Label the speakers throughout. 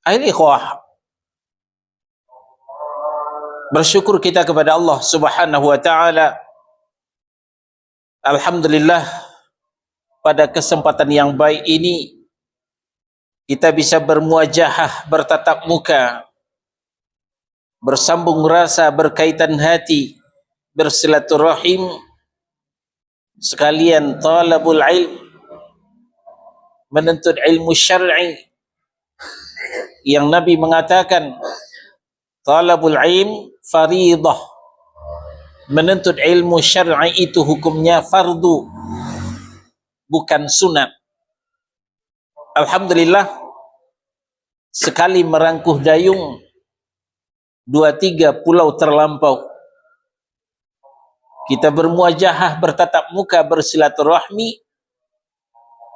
Speaker 1: Akhirnya ikhwah, bersyukur kita kepada Allah Subhanahu wa taala. Alhamdulillah, pada kesempatan yang baik ini kita bisa bermuajahah, bertatap muka, bersambung rasa, berkaitan hati, bersilaturahim, sekalian talabul ilm, menuntut ilmu syar'i yang Nabi mengatakan talabul ilm faridah, menuntut ilmu syar'i itu hukumnya fardu, bukan sunat. Alhamdulillah, sekali merangkuh dayung 2-3 pulau terlampau, kita bermuajahah, bertatap muka, bersilaturahmi,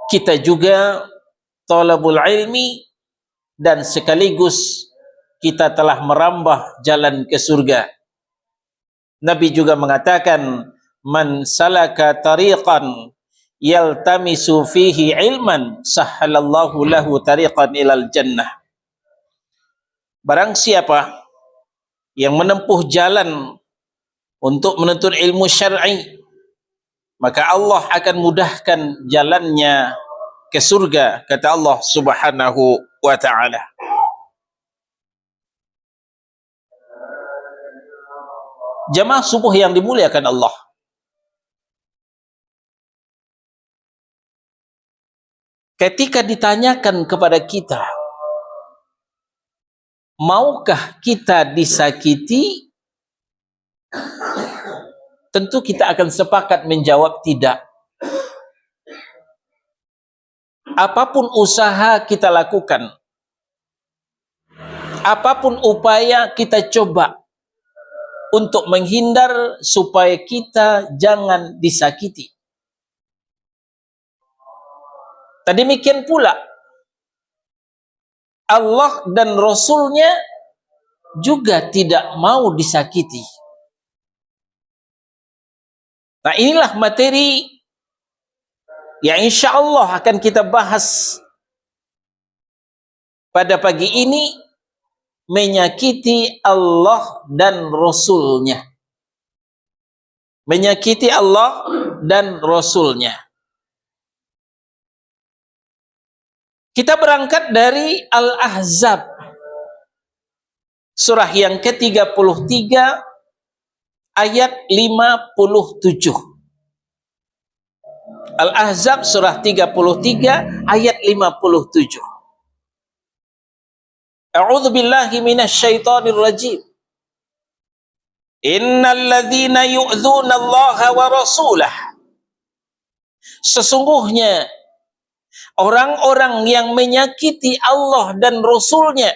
Speaker 1: kita juga talabul ilmi, dan sekaligus kita telah merambah jalan ke surga. Nabi juga mengatakan, man salaka tariqan yaltamisu fihi ilman sahhalallahu lahu tariqan ilal jannah. Barang siapa yang menempuh jalan untuk menuntut ilmu syar'i, maka Allah akan mudahkan jalannya ke surga, kata Allah Subhanahu wa ta'ala. Jamaah subuh yang dimuliakan Allah, ketika ditanyakan kepada kita, maukah kita disakiti? Tentu kita akan sepakat menjawab tidak. Apapun usaha kita lakukan, apapun upaya kita coba untuk menghindar supaya kita jangan disakiti. Demikian pula Allah dan Rasulnya juga tidak mau disakiti. Nah, inilah materi yang insya Allah akan kita bahas pada pagi ini, menyakiti Allah dan Rasulnya. Menyakiti Allah dan Rasulnya. Kita berangkat dari Al-Ahzab, surah yang ke-33 ayat 57. Al-Ahzab surah 33 ayat 57. A'udzu billahi minasyaitonir rajim. Innal ladzina yu'dzuna Allah wa rasulah. Sesungguhnya orang-orang yang menyakiti Allah dan Rasulnya,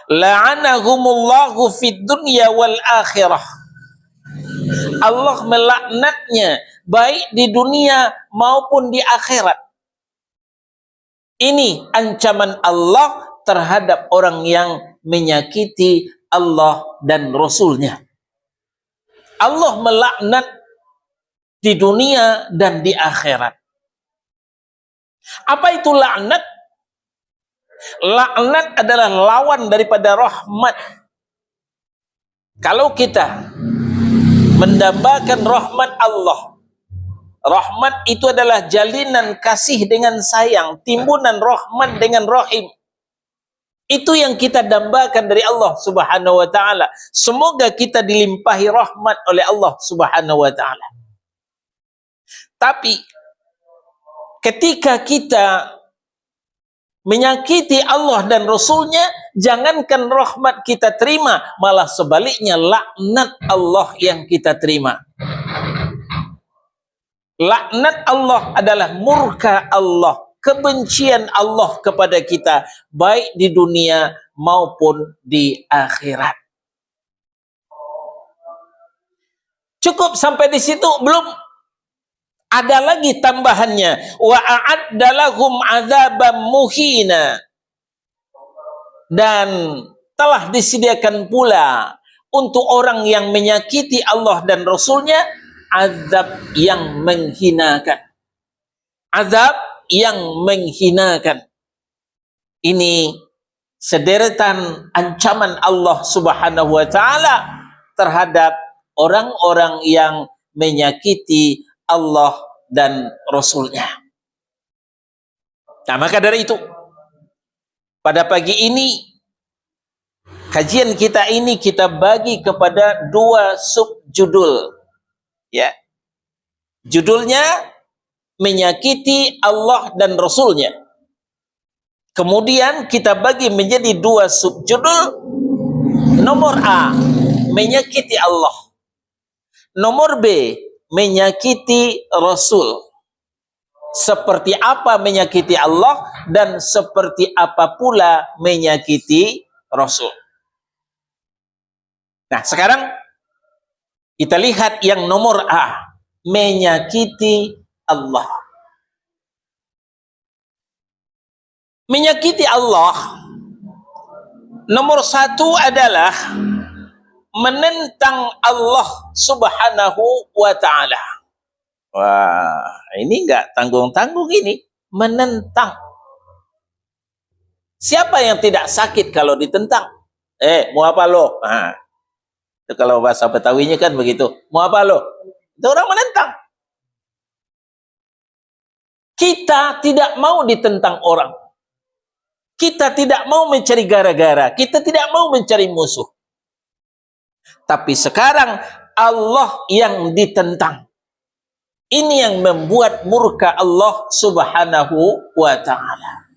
Speaker 1: la'anahumullahu fid dunya wal akhirah. Allah melaknatnya baik di dunia maupun di akhirat. Ini ancaman Allah terhadap orang yang menyakiti Allah dan Rasulnya. Allah melaknat di dunia dan di akhirat. Apa itu laknat? Laknat adalah lawan daripada rahmat. Kalau kita mendambakan rahmat Allah, rahmat itu adalah jalinan kasih dengan sayang, timbunan rahmat dengan rahim. Itu yang kita dambakan dari Allah Subhanahu wa ta'ala. Semoga kita dilimpahi rahmat oleh Allah Subhanahu wa ta'ala. Tapi ketika kita menyakiti Allah dan Rasulnya, jangankan rahmat kita terima, malah sebaliknya laknat Allah yang kita terima. Laknat Allah adalah murka Allah, kebencian Allah kepada kita, baik di dunia maupun di akhirat. Cukup sampai di situ? Belum. Ada lagi tambahannya. Wa a'adda lahum 'adzaban muhina. Dan telah disediakan pula untuk orang yang menyakiti Allah dan Rasulnya azab yang menghinakan. Azab yang menghinakan. Ini sederetan ancaman Allah Subhanahu wa taala terhadap orang-orang yang menyakiti Allah dan Rasulnya. Nah, maka dari itu, pada pagi ini, kajian kita ini kita bagi kepada dua subjudul. Ya. Judulnya, menyakiti Allah dan Rasulnya. Kemudian kita bagi menjadi dua subjudul. Nomor A, menyakiti Allah. Nomor B, menyakiti Rasul. Seperti apa menyakiti Allah dan seperti apa pula menyakiti Rasul. Nah, sekarang kita lihat yang nomor A, menyakiti Allah. Menyakiti Allah, nomor satu adalah menentang Allah Subhanahu wa ta'ala. Wah, ini enggak tanggung-tanggung ini. Menentang. Siapa yang tidak sakit kalau ditentang? Mau apa lo? Nah, itu kalau bahasa Betawinya kan begitu. Mau apa lo? Itu orang menentang. Kita tidak mau ditentang orang. Kita tidak mau mencari gara-gara. Kita tidak mau mencari musuh. Tapi sekarang Allah yang ditentang. Ini yang membuat murka Allah Subhanahu wa ta'ala.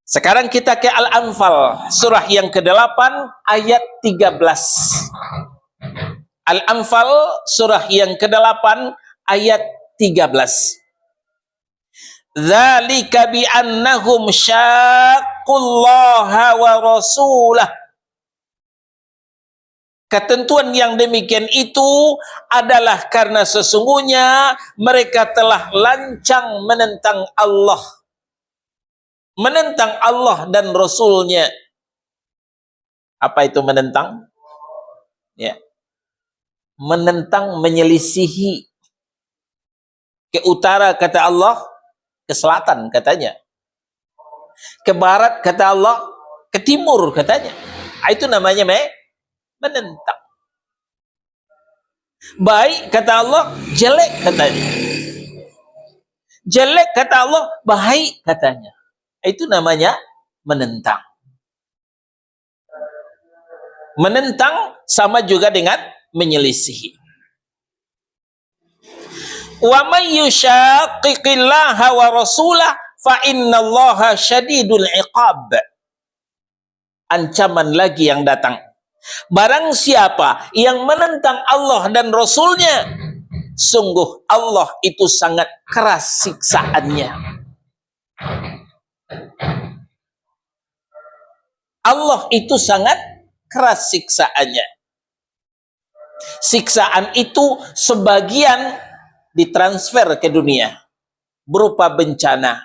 Speaker 1: Sekarang kita ke Al-Anfal, surah yang ke-8 ayat 13. Al-Anfal surah yang ke-8 ayat 13. Dzalika bi annahum syaqqullaha wa rasulah. Ketentuan yang demikian itu adalah karena sesungguhnya mereka telah lancang menentang Allah. Menentang Allah dan Rasulnya. Apa itu menentang? Ya. Menentang, menyelisihi. Ke utara kata Allah, ke selatan katanya. Ke barat kata Allah, ke timur katanya. Itu namanya menentang. Baik kata Allah, jelek katanya. Jelek kata Allah, baik katanya. Itu namanya menentang. Menentang sama juga dengan menyelisihi. Wa may yushaqiqillaha wa rasulah fa innallaha syadidul iqab. Ancaman lagi yang datang. Barang siapa yang menentang Allah dan Rasulnya, sungguh Allah itu sangat keras siksaannya. Allah itu sangat keras siksaannya. Siksaan itu sebagian ditransfer ke dunia berupa bencana.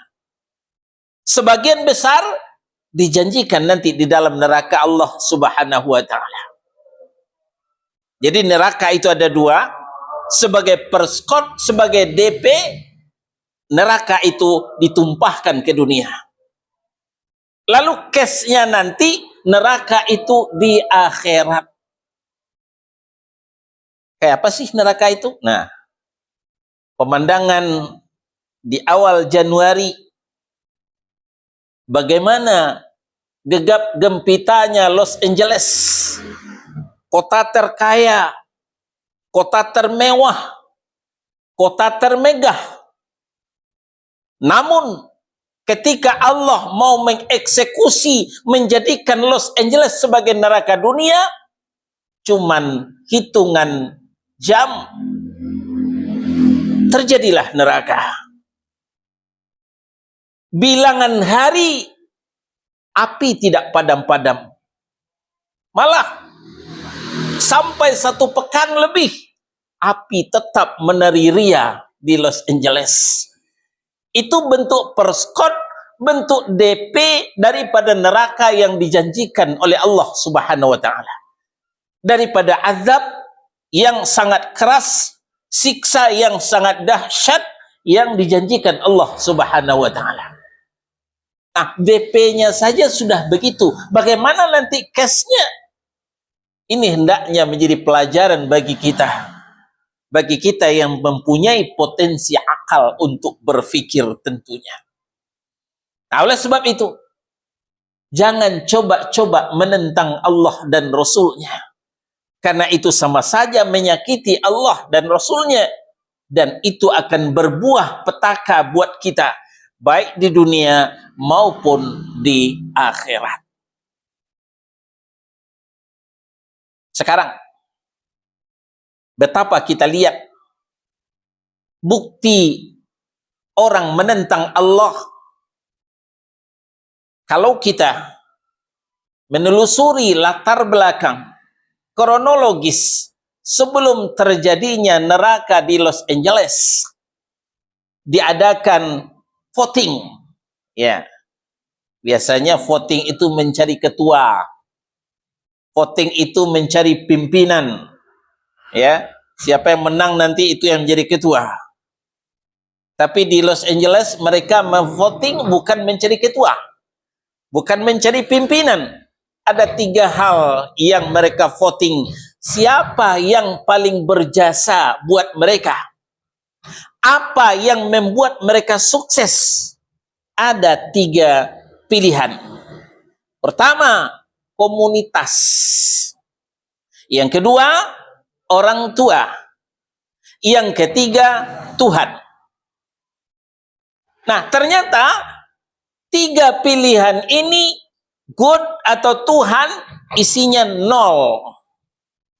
Speaker 1: Sebagian besar dijanjikan nanti di dalam neraka Allah Subhanahu wa ta'ala. Jadi neraka itu ada dua, sebagai perskot, sebagai DP, neraka itu ditumpahkan ke dunia. Lalu case-nya nanti neraka itu di akhirat. Kayak apa sih neraka itu? Nah, pemandangan di awal Januari, bagaimana gegap gempitanya Los Angeles, kota terkaya, kota termewah, kota termegah. Namun ketika Allah mau mengeksekusi, menjadikan Los Angeles sebagai neraka dunia, cuman hitungan jam terjadilah neraka. Bilangan hari api tidak padam-padam. Malah sampai 1 pekan lebih api tetap menari ria di Los Angeles. Itu bentuk perskot, bentuk DP daripada neraka yang dijanjikan oleh Allah Subhanahu wa ta'ala. Daripada azab yang sangat keras, siksa yang sangat dahsyat yang dijanjikan Allah Subhanahu wa ta'ala. Nah, DP-nya saja sudah begitu. Bagaimana nanti cashnya? Ini hendaknya menjadi pelajaran bagi kita. Bagi kita yang mempunyai potensi akal untuk berfikir tentunya. Nah, oleh sebab itu, jangan coba-coba menentang Allah dan Rasul-Nya. Karena itu sama saja menyakiti Allah dan Rasul-Nya. Dan itu akan berbuah petaka buat kita. Baik di dunia maupun di akhirat. Sekarang, betapa kita lihat bukti orang menentang Allah. Kalau kita menelusuri latar belakang kronologis sebelum terjadinya neraka di Los Angeles, diadakan voting. Ya, biasanya voting itu mencari ketua, voting itu mencari pimpinan. Ya, siapa yang menang nanti itu yang menjadi ketua. Tapi di Los Angeles mereka memvoting bukan mencari ketua, bukan mencari pimpinan. Ada 3 hal yang mereka voting. Siapa yang paling berjasa buat mereka? Apa yang membuat mereka sukses? Ada 3 pilihan. Pertama, komunitas. Yang kedua, orang tua. Yang ketiga, Tuhan. Nah, ternyata 3 pilihan ini, God atau Tuhan, isinya 0.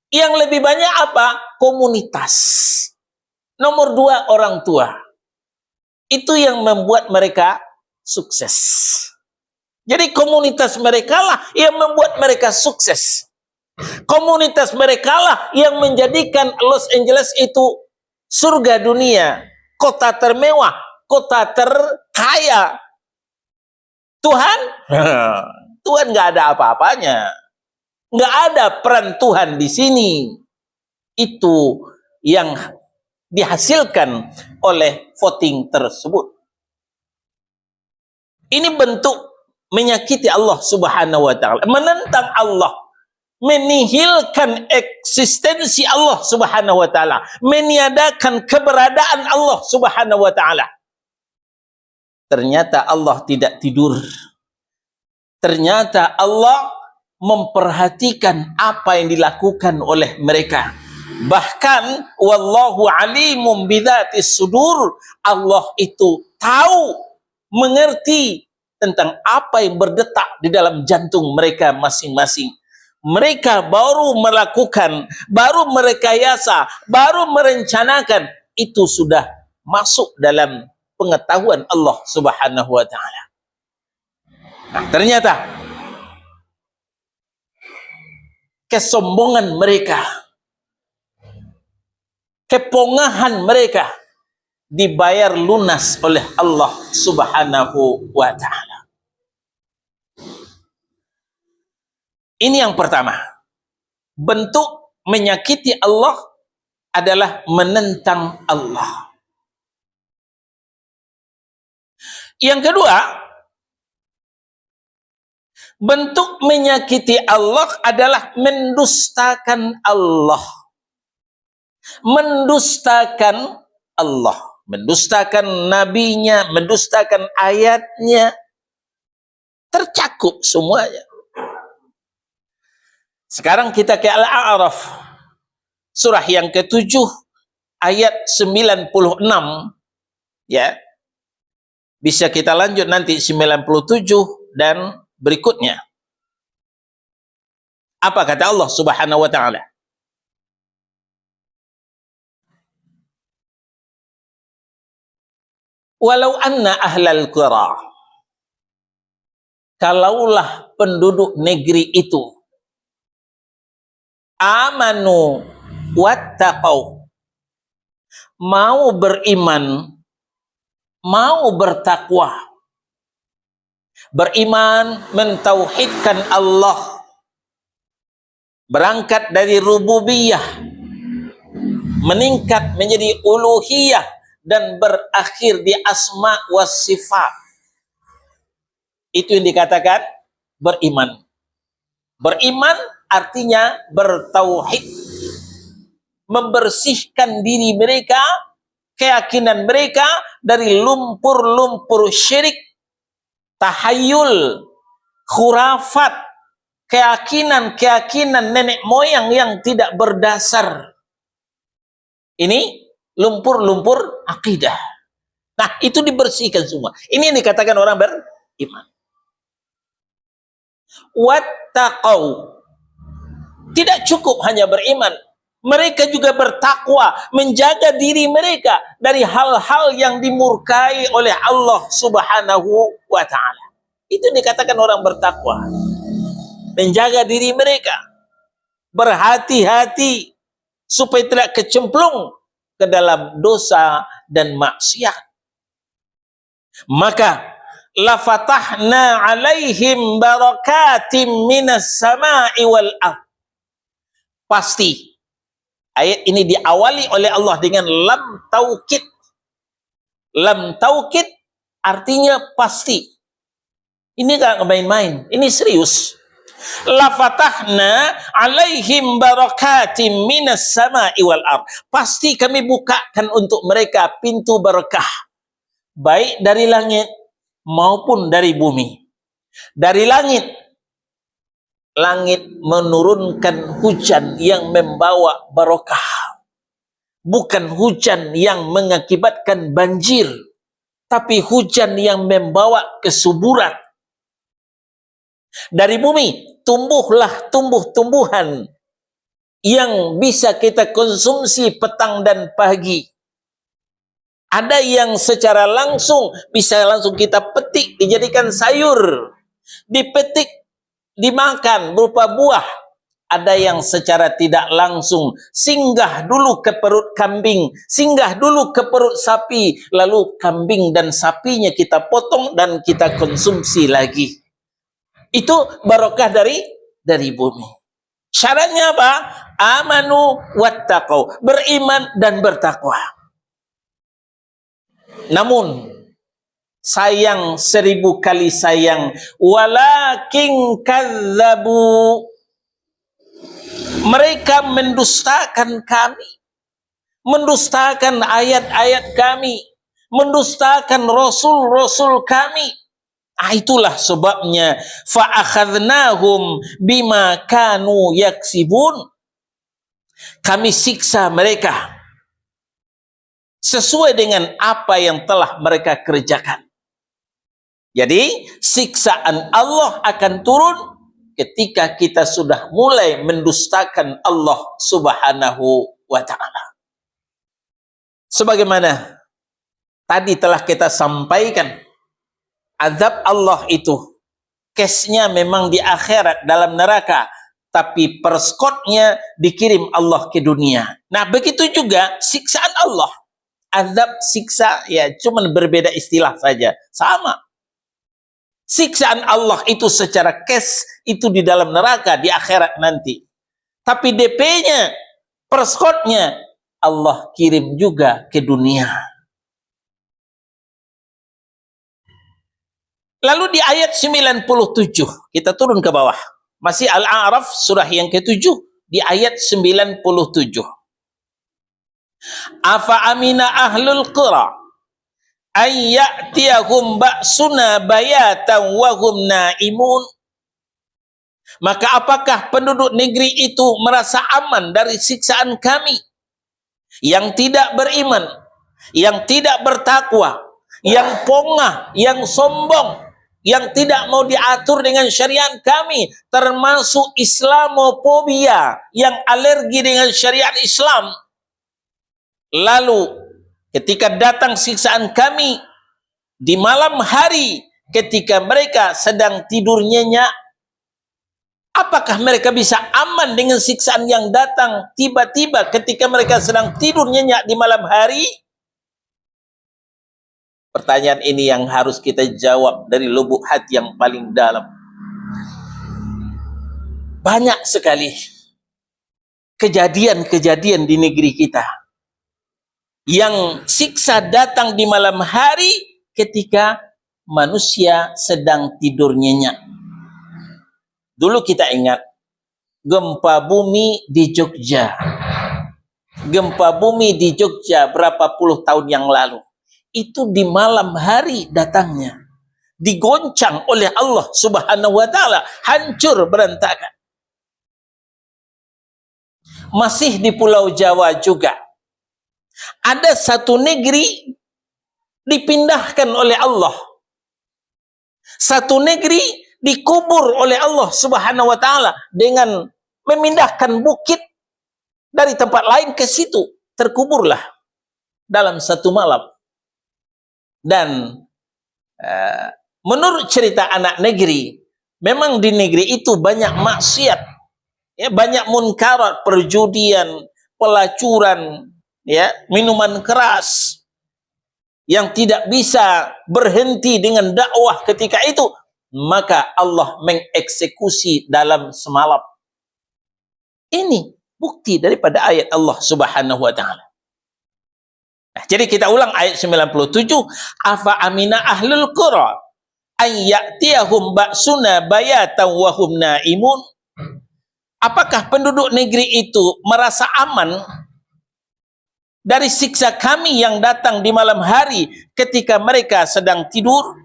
Speaker 1: Yang lebih banyak apa? Komunitas. Nomor 2, orang tua. Itu yang membuat mereka sukses. Jadi komunitas mereka lah yang membuat mereka sukses. Komunitas mereka lah yang menjadikan Los Angeles itu surga dunia, kota termewah, kota terkaya. Tuhan? Tuhan nggak ada apa-apanya. Nggak ada peran Tuhan di sini. Itu yang dihasilkan oleh voting tersebut. Ini bentuk menyakiti Allah Subhanahu wa taala, menentang Allah, menihilkan eksistensi Allah Subhanahu wa taala, meniadakan keberadaan Allah Subhanahu wa taala. Ternyata Allah tidak tidur. Ternyata Allah memperhatikan apa yang dilakukan oleh mereka. Bahkan wallahu alimum bidzatis sudur, Allah itu tahu, mengerti tentang apa yang berdetak di dalam jantung mereka masing-masing. Mereka baru melakukan, baru merekayasa, baru merencanakan, itu sudah masuk dalam pengetahuan Allah Subhanahu wa taala. Nah, ternyata kesombongan mereka, kepongahan mereka dibayar lunas oleh Allah Subhanahu wa taala. Ini yang pertama. Bentuk menyakiti Allah adalah menentang Allah. Yang kedua, bentuk menyakiti Allah adalah mendustakan Allah. Mendustakan Allah, mendustakan nabinya, mendustakan ayatnya, tercakup semuanya. Sekarang kita ke Al-A'raf, surah yang ke-7 ayat 96, ya. Bisa kita lanjut nanti 97 dan berikutnya. Apa kata Allah Subhanahu wa taala? Walau anna ahlal qura, kalaulah penduduk negeri itu amanu wattaqau, mau beriman, mau bertakwa, beriman mentauhidkan Allah, berangkat dari rububiyah, meningkat menjadi uluhiyah, dan berakhir di asma was sifat. Itu yang dikatakan beriman. Beriman artinya bertauhid, membersihkan diri mereka, keyakinan mereka dari lumpur-lumpur syirik, tahayul, khurafat, keyakinan-keyakinan nenek moyang yang tidak berdasar. Ini lumpur-lumpur akidah. Nah, itu dibersihkan semua. Ini yang dikatakan orang beriman. Wattaqau. Tidak cukup hanya beriman, mereka juga bertakwa, menjaga diri mereka dari hal-hal yang dimurkai oleh Allah Subhanahu wa ta'ala. Itu dikatakan orang bertakwa. Menjaga diri mereka, berhati-hati supaya tidak kecemplung ke dalam dosa dan maksiat. Maka lafatahna alaihim barakatim minas sama'i wal ardh. Pasti ayat ini diawali oleh Allah dengan lam taukid. Lam taukid artinya pasti. Ini gak main-main, ini serius. Lafatahna alaihim barakatim minas sama'i wal ardh. Pasti kami bukakan untuk mereka pintu berkah, baik dari langit maupun dari bumi. Dari langit, langit menurunkan hujan yang membawa barokah. Bukan hujan yang mengakibatkan banjir, tapi hujan yang membawa kesuburan. Dari bumi, tumbuhlah tumbuh-tumbuhan yang bisa kita konsumsi petang dan pagi. Ada yang secara langsung bisa langsung kita petik, dijadikan sayur, dipetik, dimakan berupa buah. Ada yang secara tidak langsung singgah dulu ke perut kambing, singgah dulu ke perut sapi, lalu kambing dan sapinya kita potong dan kita konsumsi lagi. Itu barokah dari bumi. Syaratnya apa? Amanu wattaqau, beriman dan bertakwa. Namun sayang 1000 kali sayang, walakin kadzabu, mereka mendustakan kami, mendustakan ayat-ayat kami, mendustakan rasul-rasul kami. Itulah sebabnya fa'akhadnahum bima kanu yaksibun, kami siksa mereka sesuai dengan apa yang telah mereka kerjakan. Jadi siksaan Allah akan turun ketika kita sudah mulai mendustakan Allah Subhanahu wa ta'ala. Sebagaimana tadi telah kita sampaikan, azab Allah itu case-nya memang di akhirat dalam neraka, tapi perskotnya dikirim Allah ke dunia. Nah, begitu juga siksaan Allah. Azab, siksa, ya cuman berbeda istilah saja, sama. Siksaan Allah itu secara cash itu di dalam neraka di akhirat nanti. Tapi DP-nya, perskotnya Allah kirim juga ke dunia. Lalu di ayat 97, kita turun ke bawah. Masih Al-A'raf surah yang ke-7 di ayat 97. Afa amina ahlul qura ay ya'tiyahum ba'suna bayatan wa hum naimun. Maka apakah penduduk negeri itu merasa aman dari siksaan kami? Yang tidak beriman, yang tidak bertakwa, yang pongah, yang sombong, yang tidak mau diatur dengan syariat kami, termasuk Islamofobia, yang alergi dengan syariat Islam. Lalu ketika datang siksaan kami di malam hari, ketika mereka sedang tidur nyenyak, apakah mereka bisa aman dengan siksaan yang datang tiba-tiba ketika mereka sedang tidur nyenyak di malam hari? Pertanyaan ini yang harus kita jawab dari lubuk hati yang paling dalam. Banyak sekali kejadian-kejadian di negeri kita yang siksa datang di malam hari ketika manusia sedang tidur nyenyak. Dulu kita ingat gempa bumi di Jogja. Gempa bumi di Jogja berapa puluh tahun yang lalu. Itu di malam hari datangnya. Digoncang oleh Allah Subhanahu wa taala, hancur berantakan. Masih di Pulau Jawa juga. Ada satu negeri dipindahkan oleh Allah. Satu negeri dikubur oleh Allah Subhanahu wa taala dengan memindahkan bukit dari tempat lain ke situ. Terkuburlah dalam satu malam. Dan menurut cerita anak negeri, memang di negeri itu banyak maksiat, ya, banyak munkarat, perjudian, pelacuran, ya, minuman keras, yang tidak bisa berhenti dengan dakwah ketika itu, maka Allah mengeksekusi dalam semalam. Ini bukti daripada ayat Allah Subhanahu wa taala. Nah, jadi kita ulang ayat 97, afa amina ahlul qura ay ya'tiyahum ba'suna bayatan wa hum naimun. Apakah penduduk negeri itu merasa aman dari siksa kami yang datang di malam hari ketika mereka sedang tidur?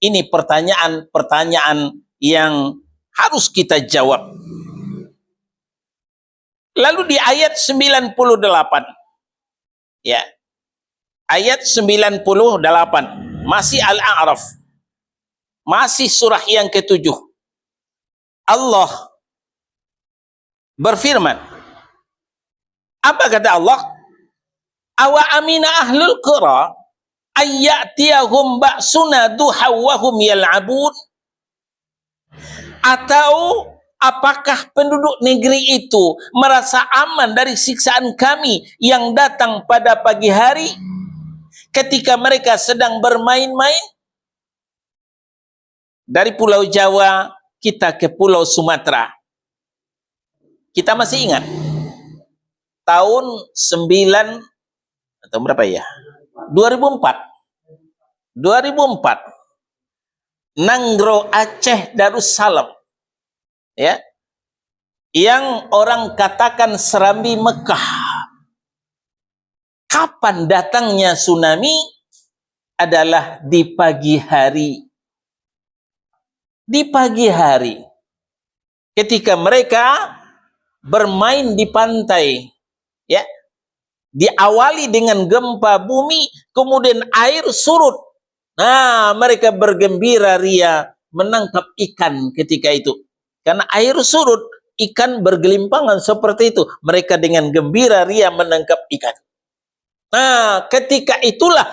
Speaker 1: Ini pertanyaan-pertanyaan yang harus kita jawab. Lalu di ayat 98, ya, ayat 98, masih Al-A'raf, masih surah yang ke-7, Allah berfirman, apa kata Allah? Awa amina ahlul qura ayyatiyahum ba'suna duha wa hum yal'abun. Atau apakah penduduk negeri itu merasa aman dari siksaan kami yang datang pada pagi hari ketika mereka sedang bermain-main? Dari Pulau Jawa kita ke Pulau Sumatera. Kita masih ingat tahun 9 atau berapa ya? 2004. Nanggro Aceh Darussalam, ya, yang orang katakan Serambi Mekah. Kapan datangnya tsunami? Adalah di pagi hari. Di pagi hari, ketika mereka bermain di pantai, ya, diawali dengan gempa bumi, kemudian air surut. Nah, mereka bergembira ria menangkap ikan ketika itu. Karena air surut, ikan bergelimpangan seperti itu. Mereka dengan gembira ria menangkap ikan. Nah, ketika itulah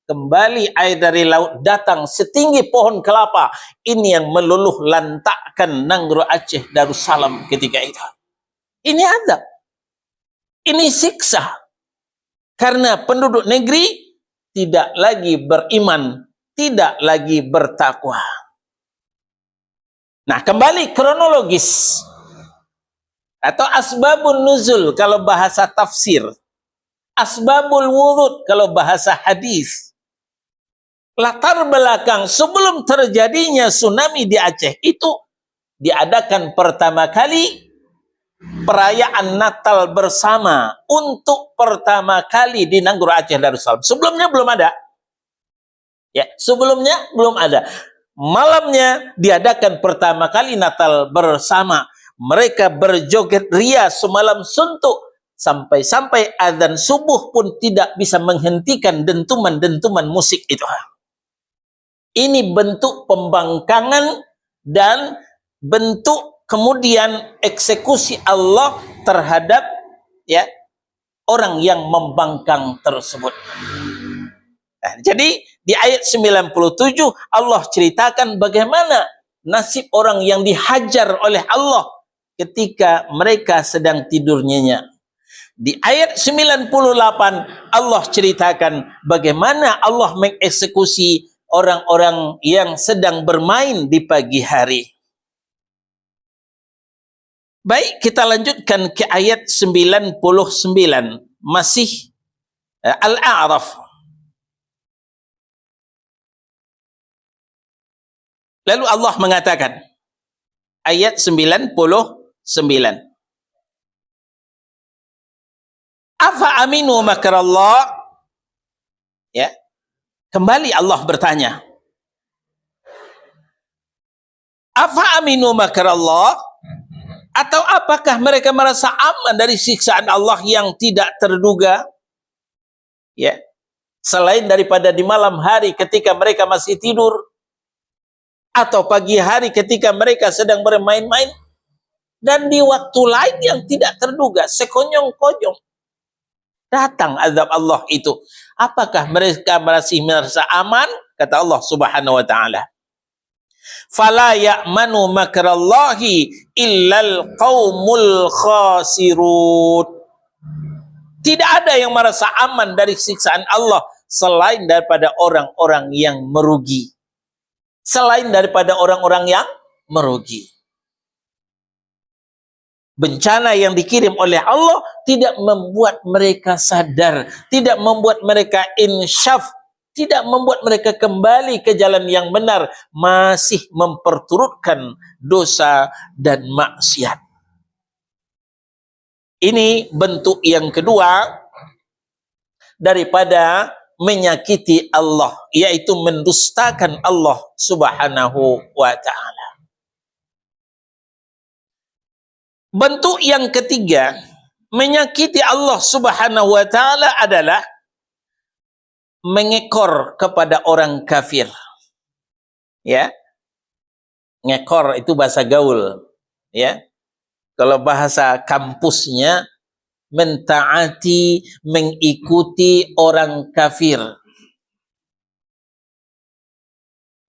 Speaker 1: kembali air dari laut datang setinggi pohon kelapa. Ini yang meluluh lantakkan Nanggro Aceh Darussalam ketika itu. Ini azab. Ini siksa. Karena penduduk negeri tidak lagi beriman, tidak lagi bertakwa. Nah, kembali kronologis atau asbabun nuzul kalau bahasa tafsir, asbabul wurud kalau bahasa hadis. Latar belakang sebelum terjadinya tsunami di Aceh itu diadakan pertama kali perayaan Natal bersama untuk pertama kali di Nanggro Aceh Darussalam. Sebelumnya belum ada. Ya, sebelumnya belum ada. Malamnya diadakan pertama kali Natal bersama. Mereka berjoget ria semalam suntuk. Sampai-sampai adzan subuh pun tidak bisa menghentikan dentuman-dentuman musik itu. Ini bentuk pembangkangan dan bentuk kemudian eksekusi Allah terhadap, ya, orang yang membangkang tersebut. Nah, jadi di ayat 97 Allah ceritakan bagaimana nasib orang yang dihajar oleh Allah ketika mereka sedang tidur nyenyak. Di ayat 98 Allah ceritakan bagaimana Allah mengeksekusi orang-orang yang sedang bermain di pagi hari. Baik, kita lanjutkan ke ayat 99, masih Al-A'raf. Lalu Allah mengatakan, ayat 99, afa aminu makrallah, ya, kembali Allah bertanya, afa aminu makrallah, atau apakah mereka merasa aman dari siksaan Allah yang tidak terduga, ya, selain daripada di malam hari ketika mereka masih tidur, atau pagi hari ketika mereka sedang bermain-main, dan di waktu lain yang tidak terduga, sekonyong-konyong datang azab Allah itu. Apakah mereka masih merasa aman? Kata Allah Subhanahu wa taala, fala ya'manu makrallahi illal qaumul khasirun. Tidak ada yang merasa aman dari siksaan Allah selain daripada orang-orang yang merugi. Selain daripada orang-orang yang merugi. Bencana yang dikirim oleh Allah tidak membuat mereka sadar, tidak membuat mereka insyaf, tidak membuat mereka kembali ke jalan yang benar, masih memperturutkan dosa dan maksiat. Ini bentuk yang kedua daripada menyakiti Allah, yaitu mendustakan Allah Subhanahu wa ta'ala. Bentuk yang ketiga menyakiti Allah Subhanahu wa ta'ala adalah mengekor kepada orang kafir. Ya. Ngekor itu bahasa gaul, ya. Kalau bahasa kampusnya, mentaati, mengikuti orang kafir.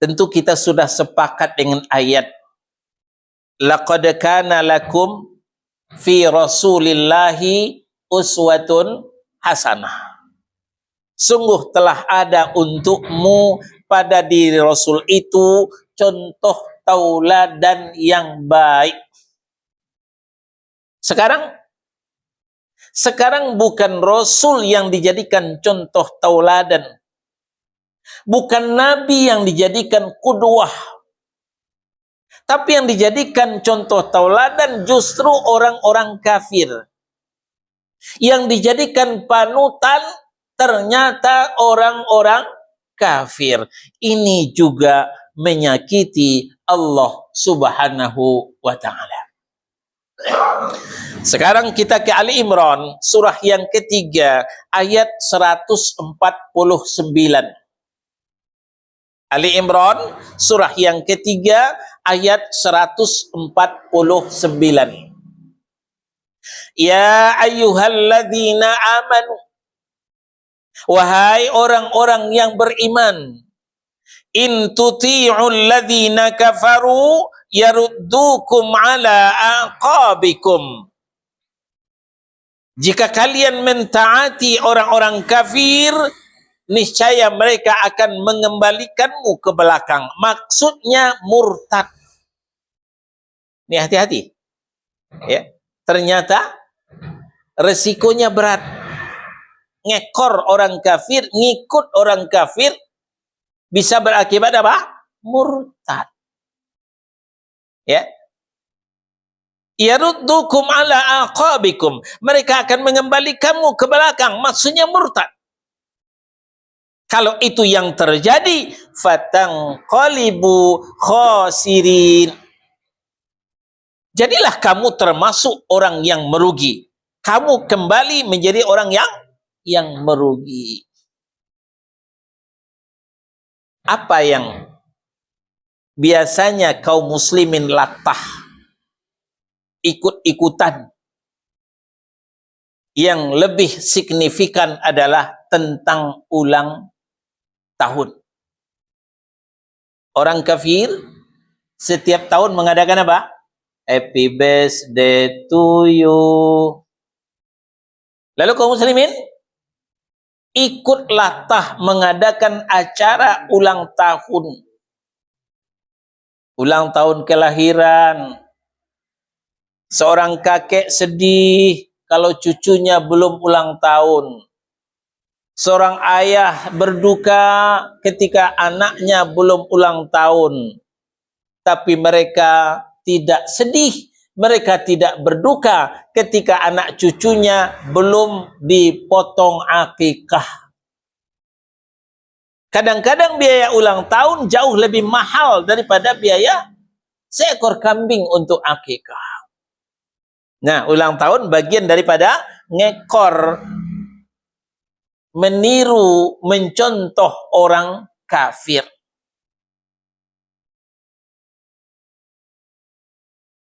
Speaker 1: Tentu kita sudah sepakat dengan ayat, laqad kana lakum fi rasulillahi uswatun hasanah. Sungguh telah ada untukmu pada diri Rasul itu contoh tauladan yang baik. Sekarang bukan Rasul yang dijadikan contoh tauladan, bukan Nabi yang dijadikan qudwah, tapi yang dijadikan contoh tauladan justru orang-orang kafir. Yang dijadikan panutan ternyata orang-orang kafir. Ini juga menyakiti Allah Subhanahu wa ta'ala. Sekarang kita ke Ali Imran, surah yang ketiga, ayat 149. Ali Imran, surah yang ketiga, ayat 149. Ya ayyuhalladzina amanu, wahai orang-orang yang beriman, in tuti'ul ladzina kafaru yaruddukum ala aqabikum. Jika kalian mentaati orang-orang kafir, niscaya mereka akan mengembalikanmu ke belakang. Maksudnya murtad. Ini hati-hati. Ya, ternyata resikonya berat. Ngekor orang kafir, ngikut orang kafir, bisa berakibat apa? Murtad. Ya. Yaruddukum ala aqabikum. Mereka akan mengembalikanmu ke belakang. Maksudnya murtad. Kalau itu yang terjadi, fatanqalibu khasirin. Jadilah kamu termasuk orang yang merugi. Kamu kembali menjadi orang yang merugi. Apa yang biasanya kaum muslimin latah, ikut-ikutan, yang lebih signifikan adalah tentang ulang tahun. Orang kafir setiap tahun mengadakan apa? Happy birthday to you. Lalu kaum muslimin ikut latah mengadakan acara ulang tahun. Ulang tahun kelahiran. Seorang kakek sedih kalau cucunya belum ulang tahun. Seorang ayah berduka ketika anaknya belum ulang tahun. tapi mereka tidak sedih, mereka tidak berduka ketika anak cucunya belum dipotong akikah. Kadang-kadang biaya ulang tahun jauh lebih mahal daripada biaya seekor kambing untuk akikah. Nah, ulang tahun bagian daripada ngekor, meniru, mencontoh orang kafir.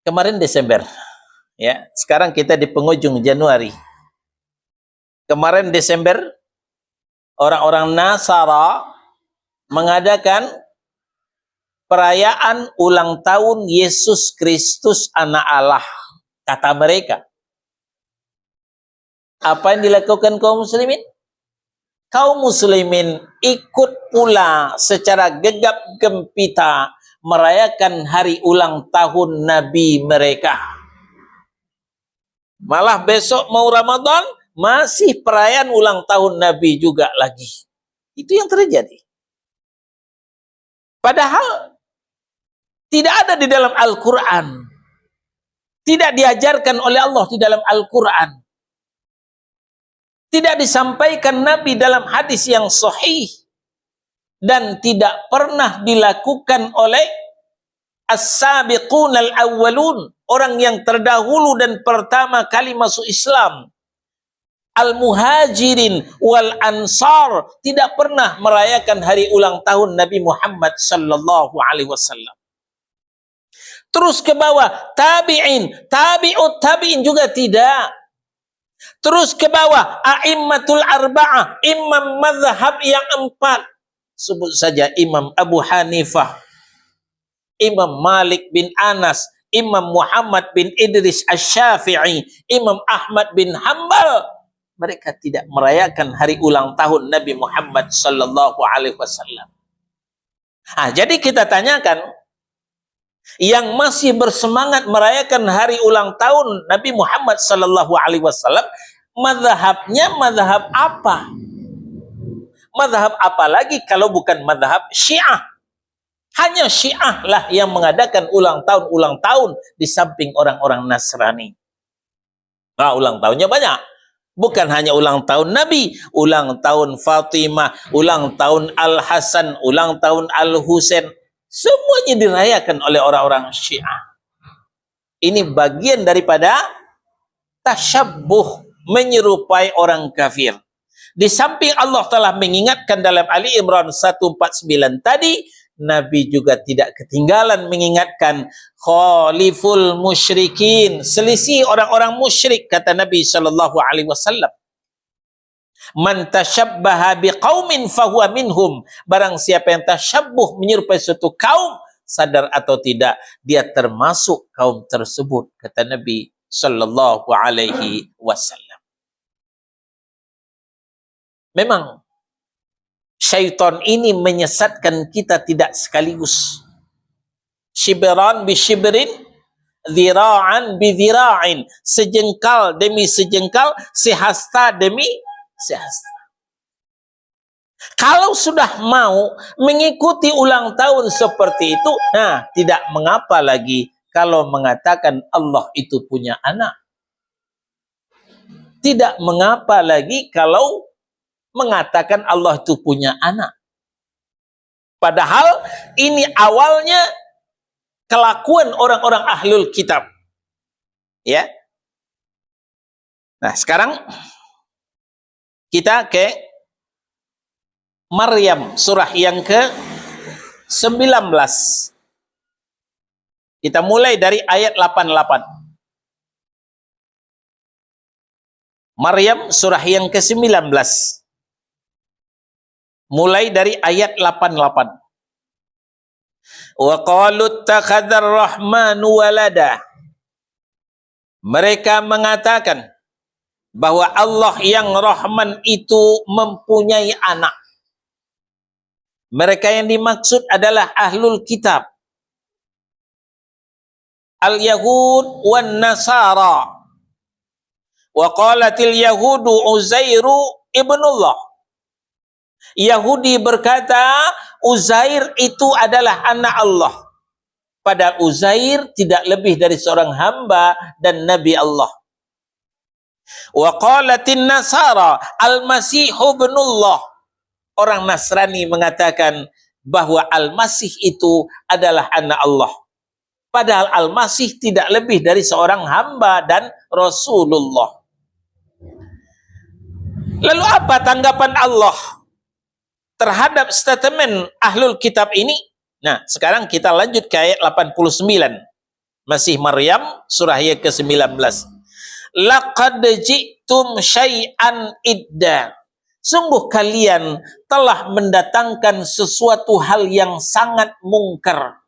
Speaker 1: Kemarin Desember, ya. Sekarang kita di penghujung Januari. Kemarin Desember, orang-orang Nasara mengadakan perayaan ulang tahun Yesus Kristus anak Allah, kata mereka. Apa yang dilakukan kaum muslimin? Kaum muslimin ikut pula secara gegap gempita merayakan hari ulang tahun Nabi mereka. Malah besok mau Ramadan, masih perayaan ulang tahun Nabi juga lagi. Itu yang terjadi. Padahal tidak ada di dalam Al-Quran. Tidak diajarkan oleh Allah di dalam Al-Quran. Tidak disampaikan Nabi dalam hadis yang sahih. Dan tidak pernah dilakukan oleh as-sabiqun al-awwalun, orang yang terdahulu dan pertama kali masuk Islam. Al-muhajirin wal ansar tidak pernah merayakan hari ulang tahun Nabi Muhammad sallallahu alaihi wasallam. Terus ke bawah, tabi'in, tabi'ut tabi'in juga tidak. Terus ke bawah, a'immatul arba'ah, imam mazhab yang 4. Sebut saja Imam Abu Hanifah, Imam Malik bin Anas, Imam Muhammad bin Idris Asy-Syafi'i, Imam Ahmad bin Hanbal. Mereka tidak merayakan hari ulang tahun Nabi Muhammad sallallahu alaihi wasallam. Jadi kita tanyakan, yang masih bersemangat merayakan hari ulang tahun Nabi Muhammad sallallahu alaihi wasallam, mazhabnya mazhab apa? Mazhab apa lagi kalau bukan mazhab Syiah? Hanya Syiah lah yang mengadakan ulang tahun di samping orang-orang Nasrani. Nah, ulang tahunnya banyak. Bukan hanya ulang tahun Nabi, ulang tahun Fatimah, ulang tahun Al-Hasan, ulang tahun Al-Husain. Semuanya dirayakan oleh orang-orang Syiah. Ini bagian daripada tasyabbuh, menyerupai orang kafir. Di samping Allah telah mengingatkan dalam Ali Imran 149 tadi, Nabi juga tidak ketinggalan mengingatkan khaliful musyrikin, selisih orang-orang musyrik, kata Nabi sallallahu alaihi wasallam. Man tashabbaha biqaumin fahuwa minhum. Barang siapa yang tasyabbuh, menyerupai suatu kaum, sadar atau tidak, dia termasuk kaum tersebut, kata Nabi sallallahu alaihi wasallam. Memang syaitan ini menyesatkan kita tidak sekaligus. Shibran bi shibrin, dhira'an bi dhira'in. Sejengkal demi sejengkal, sehasta demi sehasta. Kalau sudah mau mengikuti ulang tahun seperti itu, tidak mengapa lagi kalau mengatakan Allah itu punya anak. Tidak mengapa lagi kalau mengatakan Allah itu punya anak. Padahal ini awalnya kelakuan orang-orang ahlul kitab. Ya. Nah, sekarang kita ke Maryam, surah yang ke-19. Kita mulai dari ayat 88. Maryam, surah yang ke-19. Mulai dari ayat 88. Wa qalu ittakhadhar rahmanu walada. Mereka mengatakan bahwa Allah yang Rahman itu mempunyai anak. Mereka yang dimaksud adalah ahlul kitab, al-yahud wan nasara. Wa qalatil yahudu Uzairu ibnullah. Yahudi berkata Uzair itu adalah anak Allah. Padahal Uzair tidak lebih dari seorang hamba dan Nabi Allah. Wa qalatin nasara al-masihu ibnullah. Orang Nasrani mengatakan bahwa Al-Masih itu adalah anak Allah. Padahal Al-Masih tidak lebih dari seorang hamba dan Rasulullah. Lalu apa tanggapan Allah terhadap statement ahlul kitab ini? Nah, sekarang kita lanjut ke ayat 89. Masih Maryam, surah yang ke-19. Laqad ji'tum syai'an idda. Sungguh kalian telah mendatangkan sesuatu hal yang sangat mungkar.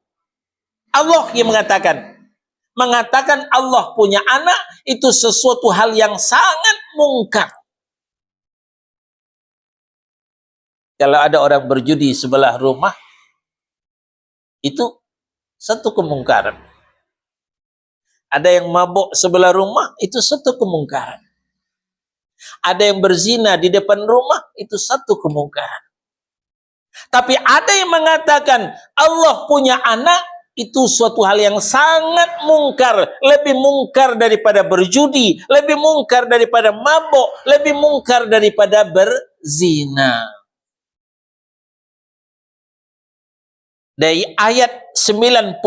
Speaker 1: Allah yang mengatakan Allah punya anak itu sesuatu hal yang sangat mungkar. Kalau ada orang berjudi sebelah rumah, itu satu kemungkaran. Ada yang mabuk sebelah rumah, itu satu kemungkaran. Ada yang berzina di depan rumah, itu satu kemungkaran. Tapi ada yang mengatakan Allah punya anak, itu suatu hal yang sangat mungkar. Lebih mungkar daripada berjudi, lebih mungkar daripada mabuk, lebih mungkar daripada berzina. Dari ayat 90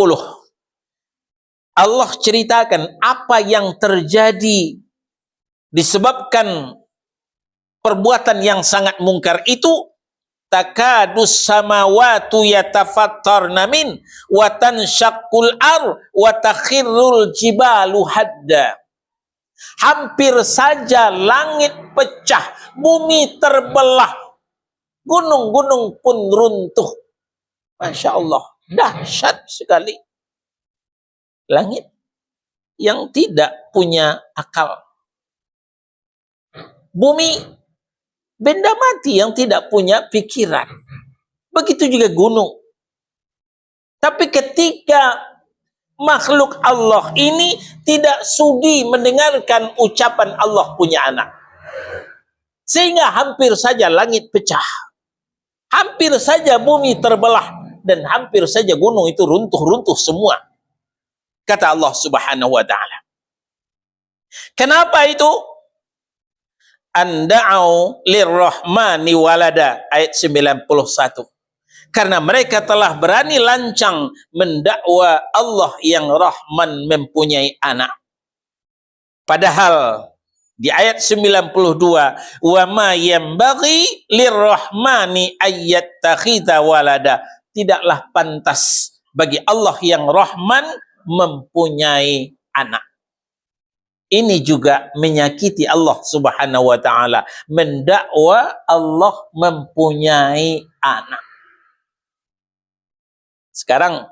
Speaker 1: Allah ceritakan apa yang terjadi disebabkan perbuatan yang sangat mungkar itu. Takadus samawatu yatafattarna min wa tanshaqqul ar wa takhirrul jibalu hadda. Hampir saja langit pecah, bumi terbelah, gunung-gunung pun runtuh. Masya Allah, dahsyat sekali. Langit yang tidak punya akal. Bumi, benda mati yang tidak punya pikiran. Begitu juga gunung. Tapi ketika makhluk Allah ini tidak sudi mendengarkan ucapan Allah punya anak, sehingga hampir saja langit pecah. Hampir saja bumi terbelah. Dan hampir saja gunung itu runtuh-runtuh semua. Kata Allah subhanahu wa ta'ala. Kenapa itu? Anda'au lirrahmani walada. Ayat 91. Karena mereka telah berani lancang mendakwa Allah yang Rahman mempunyai anak. Padahal di ayat 92, wa ma yambaghi lirrahmani ayyattakhidha walada. Tidaklah pantas bagi Allah yang Rahman mempunyai anak. Ini juga menyakiti Allah subhanahu wa ta'ala. Mendakwa Allah mempunyai anak. Sekarang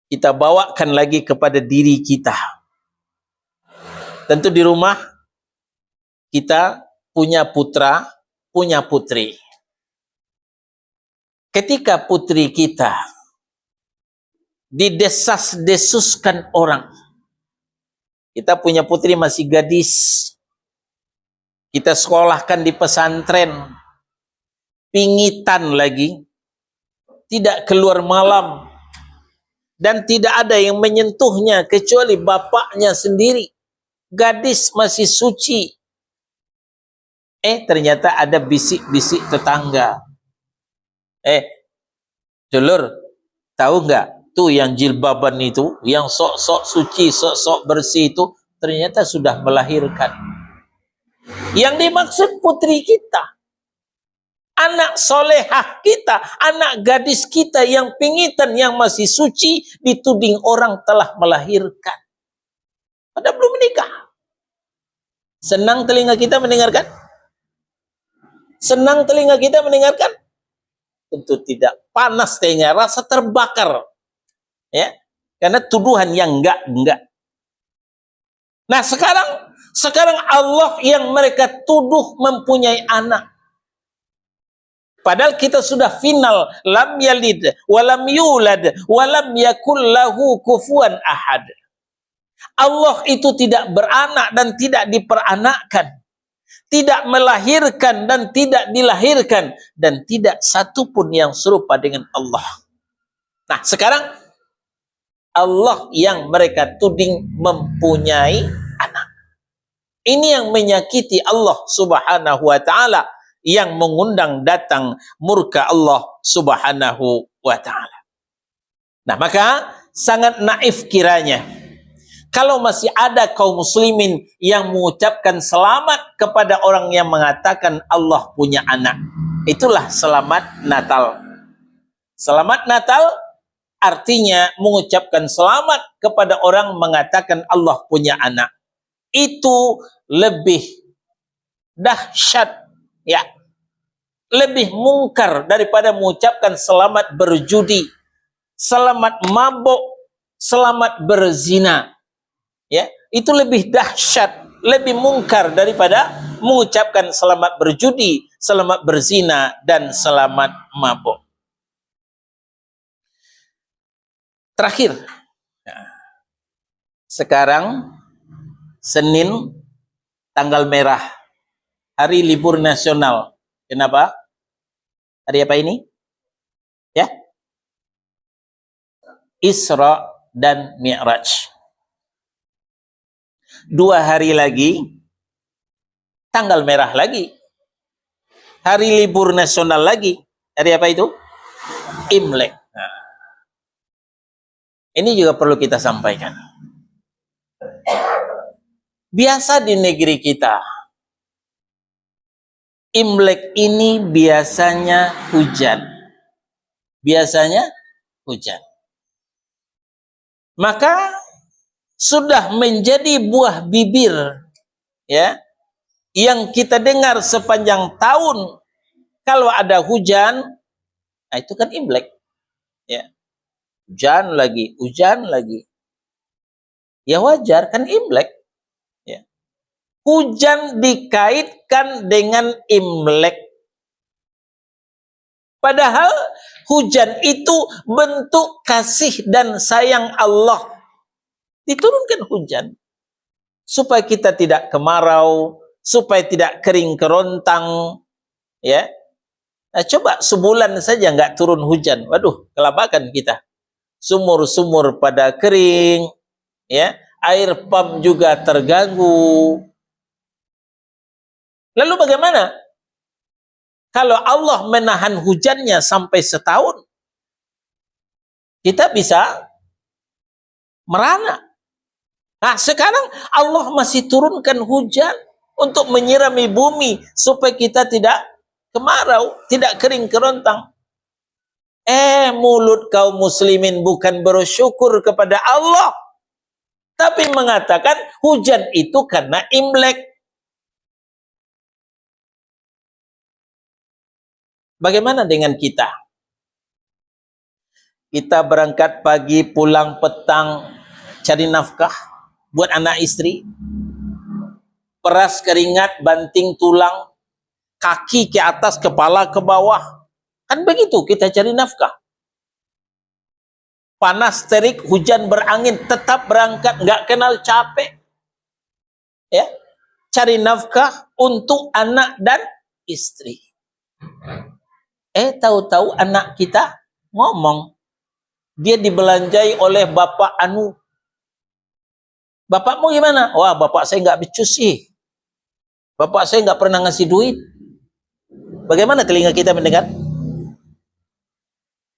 Speaker 1: kita bawakan lagi kepada diri kita. Tentu di rumah kita punya putra, punya putri. Ketika putri kita didesas-desuskan orang, kita punya putri masih gadis, kita sekolahkan di pesantren, pingitan lagi, tidak keluar malam, dan tidak ada yang menyentuhnya kecuali bapaknya sendiri. Gadis masih suci. Ternyata ada bisik-bisik tetangga. Dulur, tahu nggak? Tuh yang jilbaban itu, yang sok-sok suci, sok-sok bersih itu, ternyata sudah melahirkan. Yang dimaksud putri kita, anak solehah kita, anak gadis kita yang pingitan, yang masih suci, dituding orang telah melahirkan. Padahal belum menikah. Senang telinga kita mendengarkan? Senang telinga kita mendengarkan? Tentu tidak. Panas telinga, rasa terbakar. Ya, karena tuduhan yang enggak. Nah, sekarang Allah yang mereka tuduh mempunyai anak. Padahal kita sudah final, lam yalid walam yulad walam yakul lahu kufuwan ahad. Allah itu tidak beranak dan tidak diperanakkan, tidak melahirkan dan tidak dilahirkan, dan tidak satu pun yang serupa dengan Allah. Nah, sekarang Allah yang mereka tuding mempunyai anak. Ini yang menyakiti Allah Subhanahu wa ta'ala, yang mengundang datang murka Allah Subhanahu wa ta'ala. Nah, maka sangat naif kiranya kalau masih ada kaum muslimin yang mengucapkan selamat kepada orang yang mengatakan Allah punya anak. Itulah selamat Natal. Selamat Natal artinya mengucapkan selamat kepada orang mengatakan Allah punya anak. Itu lebih dahsyat, ya, lebih mungkar daripada mengucapkan selamat berjudi, selamat mabuk, selamat berzina. Ya, itu lebih dahsyat, lebih mungkar daripada mengucapkan selamat berjudi, selamat berzina, dan selamat mabuk. Terakhir, sekarang Senin tanggal merah, hari libur nasional. Kenapa? Hari apa ini? Ya, Isra dan Mi'raj. 2 hari lagi tanggal merah lagi, hari libur nasional lagi. Hari apa itu? Imlek. Nah, ini juga perlu kita sampaikan. Biasa di negeri kita, Imlek ini biasanya hujan. Biasanya hujan. Maka sudah menjadi buah bibir, ya, yang kita dengar sepanjang tahun. Kalau ada hujan, nah itu kan Imlek, ya. Hujan lagi, ya wajar kan Imlek, ya. Hujan dikaitkan dengan Imlek, padahal hujan itu bentuk kasih dan sayang Allah. Diturunkan hujan supaya kita tidak kemarau, supaya tidak kering kerontang, ya. Nah, coba sebulan saja nggak turun hujan, waduh, kelabakan kita. Sumur-sumur pada kering, ya, air pump juga terganggu. Lalu bagaimana kalau Allah menahan hujannya sampai setahun? Kita bisa merana. Nah, sekarang Allah masih turunkan hujan untuk menyirami bumi supaya kita tidak kemarau, tidak kering kerontang. Mulut kaum muslimin bukan bersyukur kepada Allah, tapi mengatakan hujan itu karena Imlek. Bagaimana dengan kita? Kita berangkat pagi, pulang petang, cari nafkah buat anak istri, peras keringat, banting tulang, kaki ke atas, kepala ke bawah. Kan begitu kita cari nafkah. Panas terik, hujan berangin, tetap berangkat, nggak kenal capek. Ya, cari nafkah untuk anak dan istri. Tahu-tahu anak kita ngomong, dia dibelanjai oleh bapak anu. Bapakmu gimana? Wah, bapak saya nggak becus sih. Bapak saya nggak pernah ngasih duit. Bagaimana telinga kita mendengar?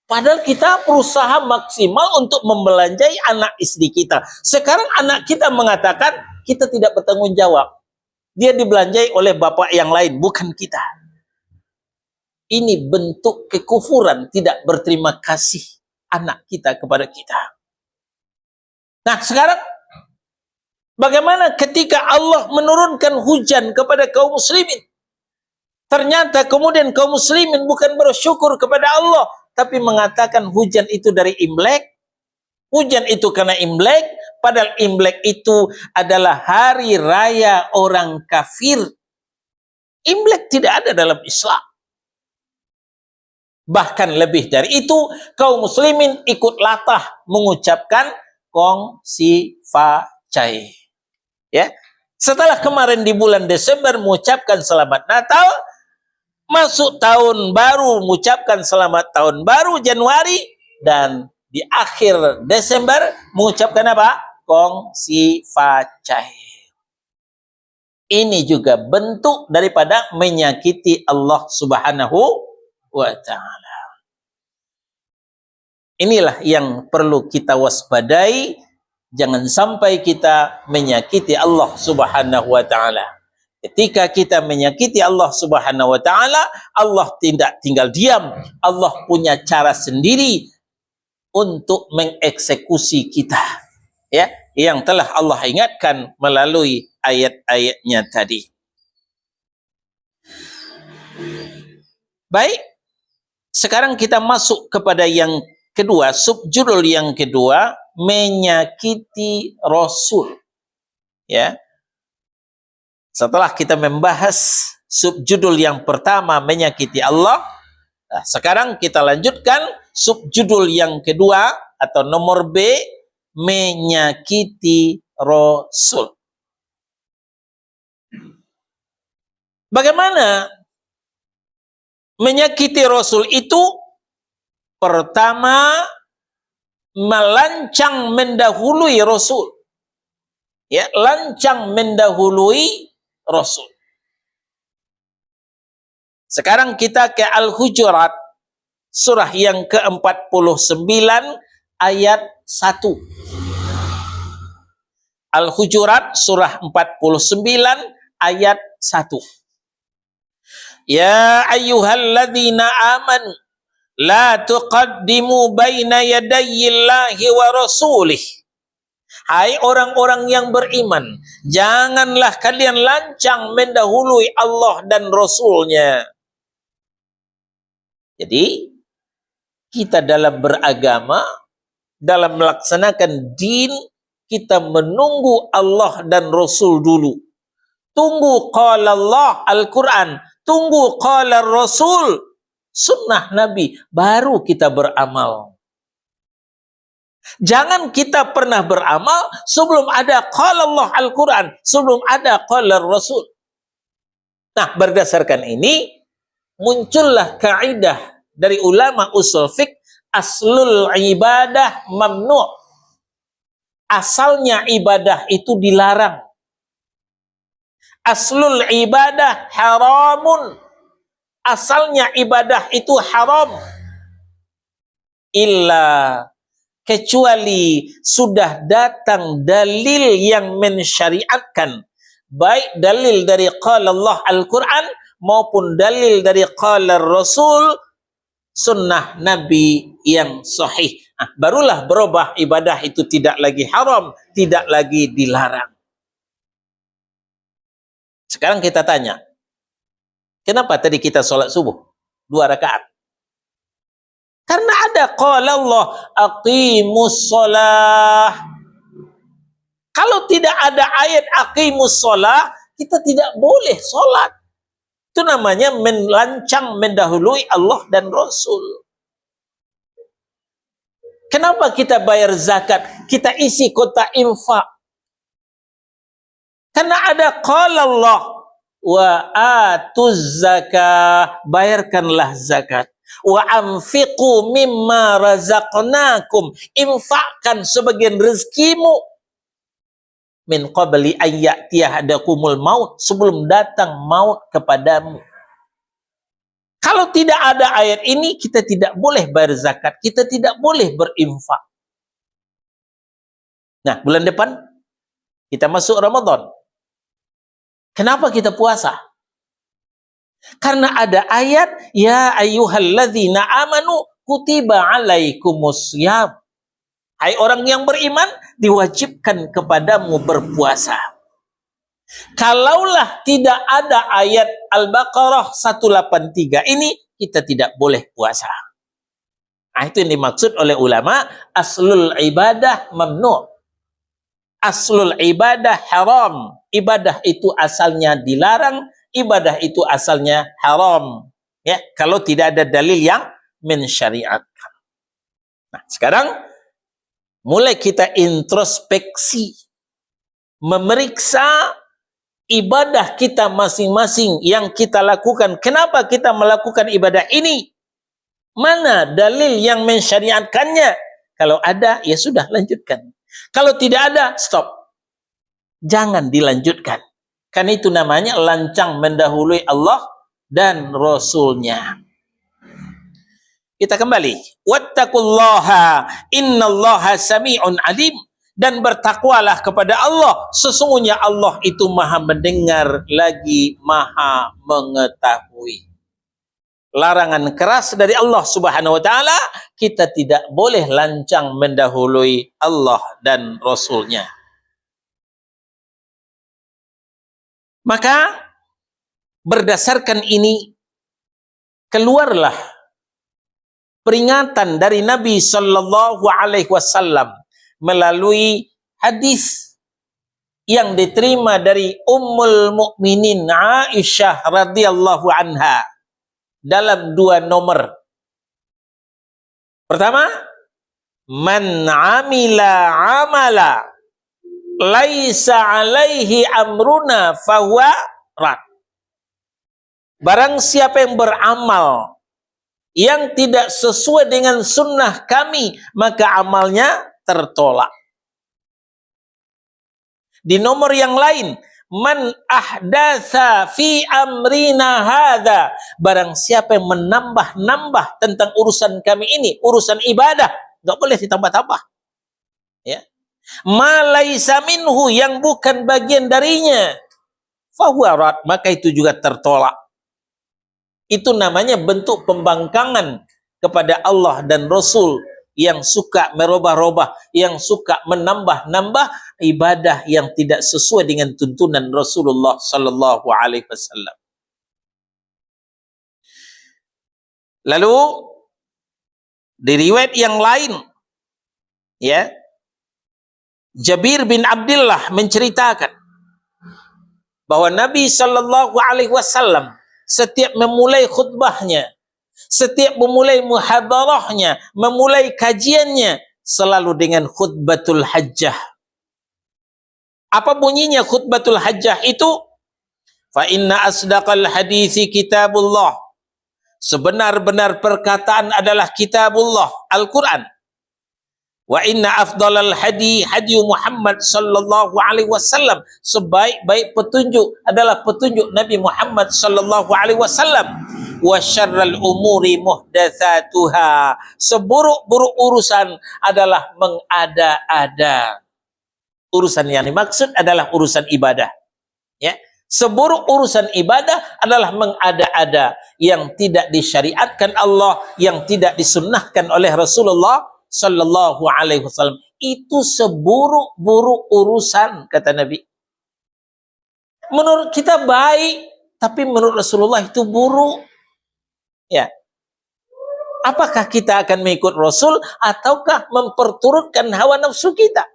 Speaker 1: Padahal kita berusaha maksimal untuk membelanjai anak istri kita. Sekarang anak kita mengatakan kita tidak bertanggung jawab. Dia dibelanjai oleh bapak yang lain, bukan kita. Ini bentuk kekufuran, tidak berterima kasih anak kita kepada kita. Nah, sekarang bagaimana ketika Allah menurunkan hujan kepada kaum muslimin? Ternyata kemudian kaum muslimin bukan bersyukur kepada Allah, tapi mengatakan hujan itu dari Imlek. Hujan itu karena Imlek, padahal Imlek itu adalah hari raya orang kafir. Imlek tidak ada dalam Islam. Bahkan lebih dari itu, kaum muslimin ikut latah mengucapkan Kong Si Fa Cai. Ya. Setelah kemarin di bulan Desember mengucapkan selamat Natal, masuk tahun baru mengucapkan selamat tahun baru Januari, dan di akhir Desember mengucapkan apa? Kongsi facai. Ini juga bentuk daripada menyakiti Allah Subhanahu wa ta'ala. Inilah yang perlu kita waspadai. Jangan sampai kita menyakiti Allah Subhanahu wa ta'ala. Ketika kita menyakiti Allah Subhanahu wa ta'ala, Allah tidak tinggal diam. Allah punya cara sendiri untuk mengeksekusi kita, ya, yang telah Allah ingatkan melalui ayat-ayatnya tadi. Baik, sekarang kita masuk kepada yang kedua, subjudul yang kedua, menyakiti Rasul. Ya, setelah kita membahas subjudul yang pertama, menyakiti Allah, nah, sekarang kita lanjutkan subjudul yang kedua atau nomor B, menyakiti Rasul. Bagaimana menyakiti Rasul itu? Pertama, melancang mendahului Rasul. Ya, lancang mendahului Rasul. Sekarang kita ke Al-Hujurat, surah yang ke-49 ayat 1. Al-Hujurat surah 49 ayat 1. Ya ayyuhalladzina amanu la tuqaddimu baina yadayillahi wa rasulih. Hai orang-orang yang beriman, janganlah kalian lancang mendahului Allah dan Rasulnya. Jadi, kita dalam beragama, dalam melaksanakan din, kita menunggu Allah dan Rasul dulu. Tunggu qala Allah, Al-Quran. Tunggu qala Rasul, sunnah Nabi. Baru kita beramal. Jangan kita pernah beramal sebelum ada qala Allah, Al-Quran. Sebelum ada qala Rasul. Nah, berdasarkan ini, muncullah kaidah dari ulama usul fiqh, aslul ibadah mamnu'. Asalnya ibadah itu dilarang. Aslul ibadah haramun. Asalnya ibadah itu haram. Illa, kecuali sudah datang dalil yang mensyariatkan, baik dalil dari qala Allah Al-Quran maupun dalil dari qala Rasul, sunnah Nabi yang sahih. Nah, barulah berubah ibadah itu tidak lagi haram, tidak lagi dilarang. Sekarang kita tanya, kenapa tadi kita sholat subuh 2 rakaat? Karena ada qala Allah, aqimus shalah. Kalau tidak ada ayat aqimus shalah, kita tidak boleh sholat. Itu namanya melancang mendahului Allah dan Rasul. Kenapa kita bayar zakat? Kita isi kotak infak. Karena ada qala Allah, wa atuz zakah, bayarkanlah zakat. Wa anfiqu mimma razaqnakum, infakkan sebagian rezekimu. Min qabli ayyatiyahadakumul maut, sebelum datang maut kepadamu. Kalau tidak ada ayat ini, kita tidak boleh bayar zakat, kita tidak boleh berinfak. Nah, bulan depan kita masuk Ramadan. Kenapa kita puasa? Karena ada ayat, ya ayyuhalladzina amanu kutiba alaikumussyam. Hai orang yang beriman, diwajibkan kepadamu berpuasa. Kalaulah tidak ada ayat Al-Baqarah 183 ini, kita tidak boleh puasa. Nah, itu yang dimaksud oleh ulama, aslul ibadah mamnu'. Aslul ibadah haram. Ibadah itu asalnya dilarang, ibadah itu asalnya haram. Ya, kalau tidak ada dalil yang mensyariatkan. Nah, sekarang mulai kita introspeksi, memeriksa ibadah kita masing-masing yang kita lakukan. Kenapa kita melakukan ibadah ini? Mana dalil yang mensyariatkannya? Kalau ada, ya sudah, lanjutkan. Kalau tidak ada, stop. Jangan dilanjutkan. Kan itu namanya lancang mendahului Allah dan Rasulnya. Kita kembali. Wattaqullaha innallaha sami'un alim. Dan bertakwalah kepada Allah. Sesungguhnya Allah itu maha mendengar lagi maha mengetahui. Larangan keras dari Allah Subhanahu wa ta'ala. Kita tidak boleh lancang mendahului Allah dan Rasulnya. Maka berdasarkan ini keluarlah peringatan dari Nabi sallallahu alaihi wasallam melalui hadis yang diterima dari Ummul Mukminin Aisyah radhiyallahu anha dalam 2 nomor. Pertama, man amila amala laisa alaihi amruna fahuwa rad. Barang siapa yang beramal yang tidak sesuai dengan sunnah kami, maka amalnya tertolak. Di nomor yang lain, man ahdatsa fi amrina hadza, barang siapa yang menambah-nambah tentang urusan kami ini, urusan ibadah, enggak boleh ditambah-tambah. Ya. Ma laisa minhu, yang bukan bagian darinya, fahuwa rad, maka itu juga tertolak. Itu namanya bentuk pembangkangan kepada Allah dan Rasul yang suka merubah-rubah, yang suka menambah-nambah ibadah yang tidak sesuai dengan tuntunan Rasulullah sallallahu alaihi wasallam. Lalu di riwayat yang lain, ya, Jabir bin Abdullah menceritakan bahwa Nabi sallallahu alaihi wasallam setiap memulai khutbahnya, setiap memulai muhadarahnya, memulai kajiannya, selalu dengan khutbatul hajjah. Apa bunyinya khutbatul hajjah itu? Fa inna asdaqal hadithi kitabullah. Sebenar-benar perkataan adalah kitabullah, Al-Quran. Wa inna afdalal hadi Muhammad sallallahu alaihi wasallam. Sebaik-baik petunjuk adalah petunjuk Nabi Muhammad sallallahu alaihi wasallam. Wa syarrul umuri muhdatsatuha. Seburuk-buruk urusan adalah mengada-ada. Urusan yang dimaksud adalah urusan ibadah. Ya. Seburuk urusan ibadah adalah mengada-ada yang tidak disyariatkan Allah, yang tidak disunnahkan oleh Rasulullah sallallahu alaihi wasallam. Itu seburuk-buruk urusan, kata Nabi. Menurut kita baik, tapi menurut Rasulullah itu buruk. Ya. Apakah kita akan mengikut Rasul ataukah memperturutkan hawa nafsu kita?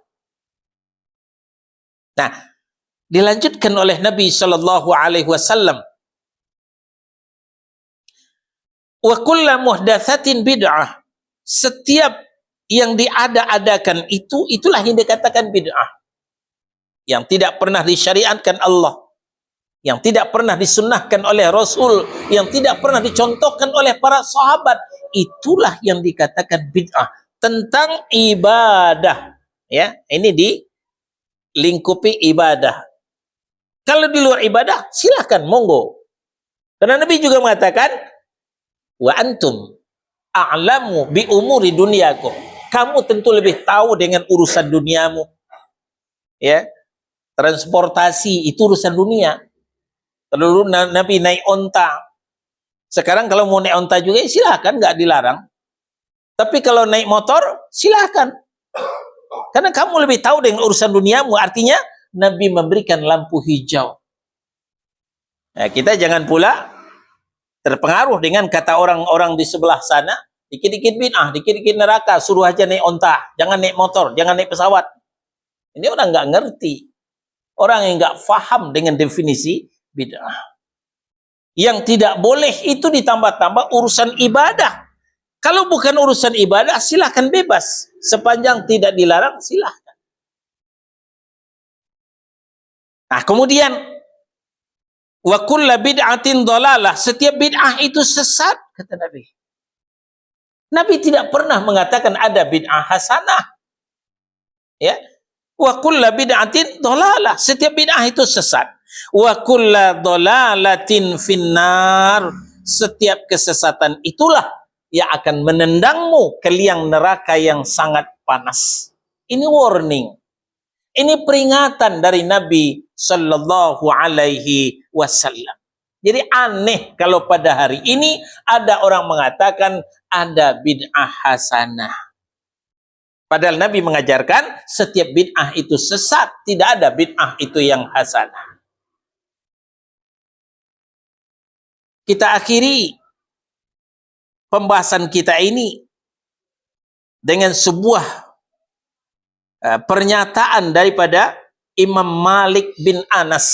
Speaker 1: Nah, dilanjutkan oleh Nabi sallallahu alaihi wasallam, wa kullu muhdatsatin bid'ah. Setiap yang diada-adakan itulah yang dikatakan bid'ah. Yang tidak pernah disyariatkan Allah, yang tidak pernah disunnahkan oleh Rasul, yang tidak pernah dicontohkan oleh para sahabat, itulah yang dikatakan bid'ah. Tentang ibadah, ya, ini dilingkupi ibadah. Kalau di luar ibadah, silahkan, monggo. Karena Nabi juga mengatakan, wa antum a'lamu bi umuri dunyakum. Kamu tentu lebih tahu dengan urusan duniamu. Ya. Transportasi itu urusan dunia. Dulu Nabi naik onta. Sekarang kalau mau naik onta juga silahkan, nggak dilarang. Tapi kalau naik motor silahkan. Karena kamu lebih tahu dengan urusan duniamu. Artinya Nabi memberikan lampu hijau. Nah, kita jangan pula terpengaruh dengan kata orang-orang di sebelah sana. Dikit-dikit bid'ah, dikit-dikit neraka, suruh aja naik onta, jangan naik motor, jangan naik pesawat. Ini orang nggak ngerti. Orang yang nggak faham dengan definisi bid'ah. Yang tidak boleh itu ditambah-tambah urusan ibadah. Kalau bukan urusan ibadah, silahkan bebas. Sepanjang tidak dilarang, silahkan. Nah, kemudian, wa kullu bid'atin dhalalah. Setiap bid'ah itu sesat, kata Nabi. Nabi tidak pernah mengatakan ada bid'ah hasanah. Ya. Wa kullu bid'atin dhalalah. Setiap bid'ah itu sesat. Wa kullu dhalalatin finnar. Setiap kesesatan itulah yang akan menendangmu ke liang neraka yang sangat panas. Ini warning. Ini peringatan dari Nabi sallallahu alaihi wasallam. Jadi aneh kalau pada hari ini ada orang mengatakan ada bid'ah hasanah. Padahal Nabi mengajarkan setiap bid'ah itu sesat, tidak ada bid'ah itu yang hasanah. Kita akhiri pembahasan kita ini dengan sebuah pernyataan daripada Imam Malik bin Anas.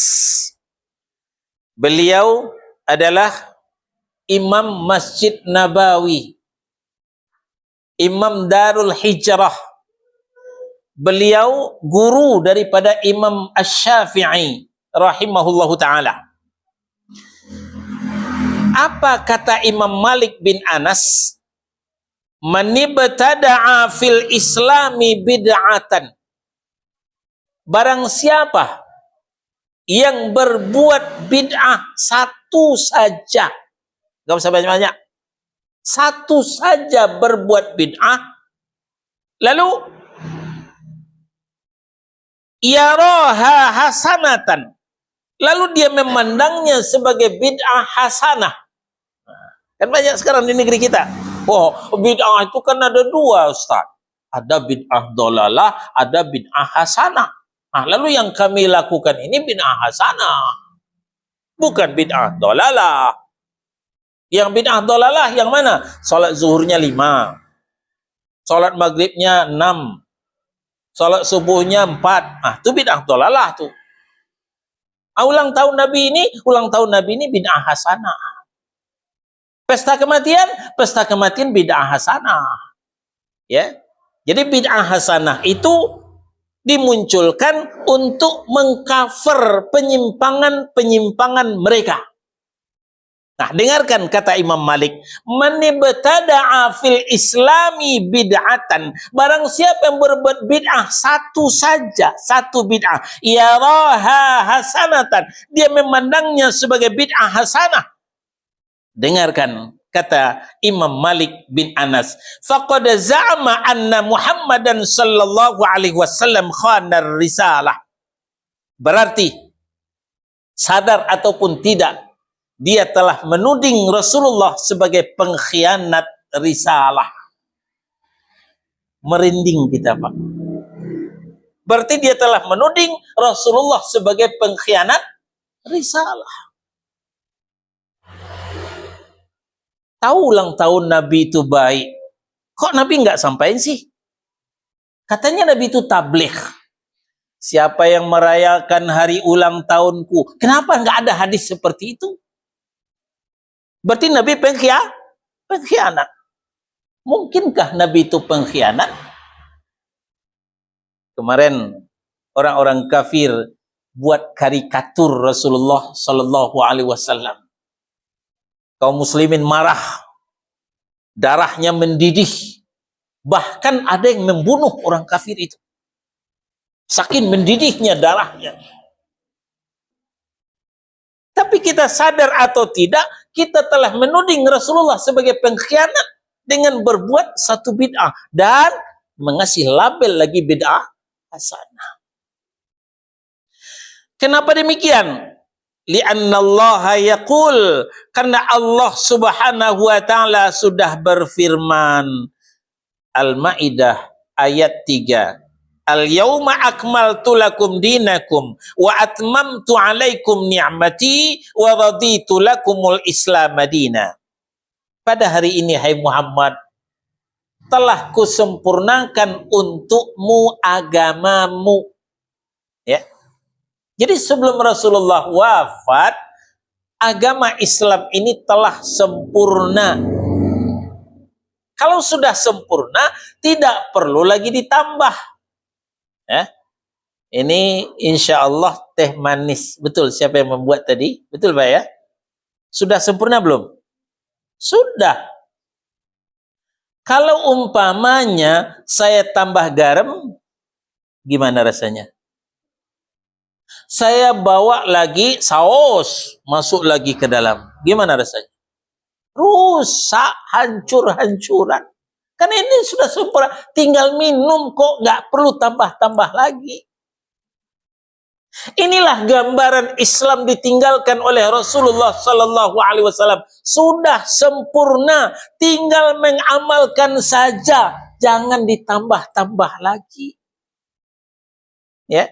Speaker 1: Beliau adalah Imam Masjid Nabawi, Imam Darul Hijrah. Beliau guru daripada Imam Asy-Syafi'i rahimahullahu ta'ala. Apa kata Imam Malik bin Anas? Man ibtada'a fil islami bid'atan. Barang siapa yang berbuat bid'ah satu saja, gak usah banyak-banyak, satu saja berbuat bid'ah, lalu yaraha hasanatan, lalu dia memandangnya sebagai bid'ah hasanah. Kan banyak sekarang di negeri kita. Oh, bid'ah itu kan ada dua, Ustaz. Ada bid'ah dhalalah, ada bid'ah hasanah. Nah, lalu yang kami lakukan ini bid'ah hasanah, bukan bid'ah dhalalah. Yang bid'ah dhalalah yang mana? Salat zuhurnya 5, salat maghribnya 6, salat subuhnya 4. Ah, itu bid'ah dhalalah tuh. Ulang tahun Nabi ini bid'ah hasanah. Pesta kematian bid'ah hasanah. Ya. Jadi bid'ah hasanah itu dimunculkan untuk mengcover penyimpangan-penyimpangan mereka. Nah, dengarkan kata Imam Malik, man ibtada'a fil islami bid'atan. Barang siapa yang berbuat bid'ah satu saja, satu bid'ah, yaraha hasanatan, dia memandangnya sebagai bid'ah hasanah. Dengarkan kata Imam Malik bin Anas, faqad za'ama anna Muhammadan sallallahu alaihi wasallam khana risalah. Berarti sadar ataupun tidak, dia telah menuding Rasulullah sebagai pengkhianat risalah. Merinding kita, Pak. Berarti dia telah menuding Rasulullah sebagai pengkhianat risalah. Tahu ulang tahun Nabi itu baik, kok Nabi nggak sampaikan sih? Katanya Nabi itu tabligh. Siapa yang merayakan hari ulang tahunku? Kenapa nggak ada hadis seperti itu? Berarti Nabi pengkhianat. Mungkinkah Nabi itu pengkhianat? Kemarin orang-orang kafir buat karikatur Rasulullah Sallallahu Alaihi Wasallam. Kaum muslimin marah, darahnya mendidih, bahkan ada yang membunuh orang kafir itu. Saking mendidihnya darahnya. Tapi kita sadar atau tidak, kita telah menuding Rasulullah sebagai pengkhianat dengan berbuat satu bid'ah dan mengasih label lagi bid'ah hasanah. Kenapa demikian? Li'anna Allah yaqul, karena Allah subhanahu wa ta'ala sudah berfirman. Al-Ma'idah ayat 3. Al-yawma akmaltu lakum dinakum wa atmamtu alaikum ni'mati wa raditu lakumul islam madina. Pada hari ini, hai Muhammad, telah kusempurnakan untukmu agamamu. Ya. Jadi sebelum Rasulullah wafat, agama Islam ini telah sempurna. Kalau sudah sempurna, tidak perlu lagi ditambah. Ya. Ini insya Allah teh manis. Betul, siapa yang membuat tadi? Betul Pak ya? Sudah sempurna belum? Sudah. Kalau umpamanya saya tambah garam, gimana rasanya? Saya bawa lagi saus, masuk lagi ke dalam. Gimana rasanya? Rusak, hancur-hancuran. Kan ini sudah sempurna, tinggal minum kok, nggak perlu tambah-tambah lagi. Inilah gambaran Islam ditinggalkan oleh Rasulullah Sallallahu Alaihi Wasallam. Sudah sempurna, tinggal mengamalkan saja, jangan ditambah-tambah lagi. Ya,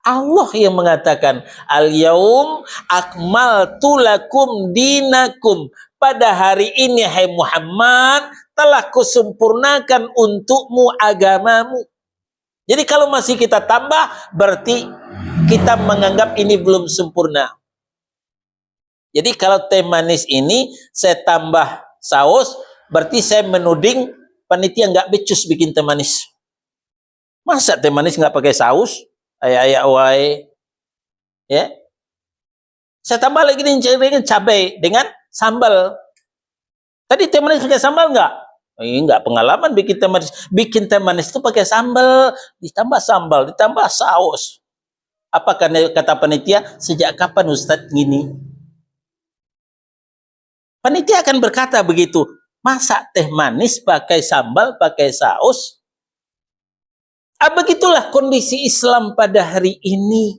Speaker 1: Allah yang mengatakan, Al-yaum akmaltu lakum dinakum. Pada hari ini, hai Muhammad, telah kusempurnakan untukmu agamamu. Jadi kalau masih kita tambah, berarti kita menganggap ini belum sempurna. Jadi kalau teh manis ini saya tambah saus, berarti saya menuding panitia nggak becus bikin teh manis. Masa teh manis nggak pakai saus? Ayak-ayak wae. Ya. Saya tambah lagi dengan cabai, dengan sambal. Tadi teh manis pakai sambal nggak? Enggak pengalaman bikin teh manis. Bikin teh manis itu pakai sambal, ditambah saus. Apa kata panitia? Sejak kapan Ustadz gini? Panitia akan berkata begitu. Masa teh manis pakai sambal, pakai saus? Begitulah kondisi Islam pada hari ini.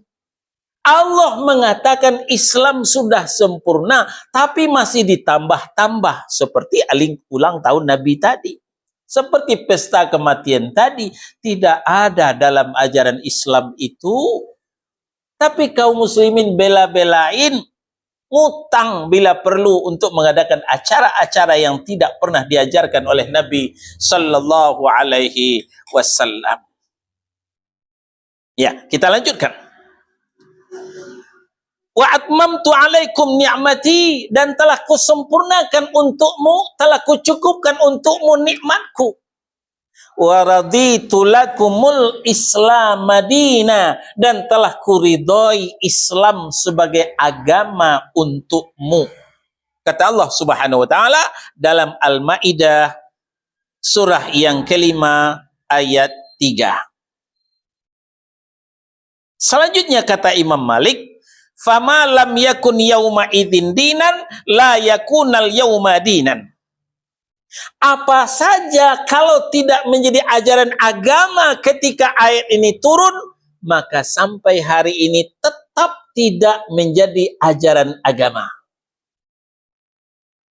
Speaker 1: Allah mengatakan Islam sudah sempurna, tapi masih ditambah-tambah. Seperti ulang tahun Nabi tadi. Seperti pesta kematian tadi. Tidak ada dalam ajaran Islam itu. Tapi kaum muslimin bela-belain, ngutang bila perlu untuk mengadakan acara-acara yang tidak pernah diajarkan oleh Nabi Sallallahu Alaihi Wasallam. Ya, kita lanjutkan. Wa atmamtu alaikum ni'mati, dan telah kusempurnakan untukmu, telah kucukupkan untukmu nikmatku. Wa raditu lakumul Islam madina, dan telah kuridhoi Islam sebagai agama untukmu. Kata Allah Subhanahu wa taala dalam Al-Maidah surah yang kelima ayat 3. Selanjutnya kata Imam Malik, fama lam yakun yauma idzin dinan la yakunal yauma dinan. Apa saja kalau tidak menjadi ajaran agama ketika ayat ini turun, maka sampai hari ini tetap tidak menjadi ajaran agama.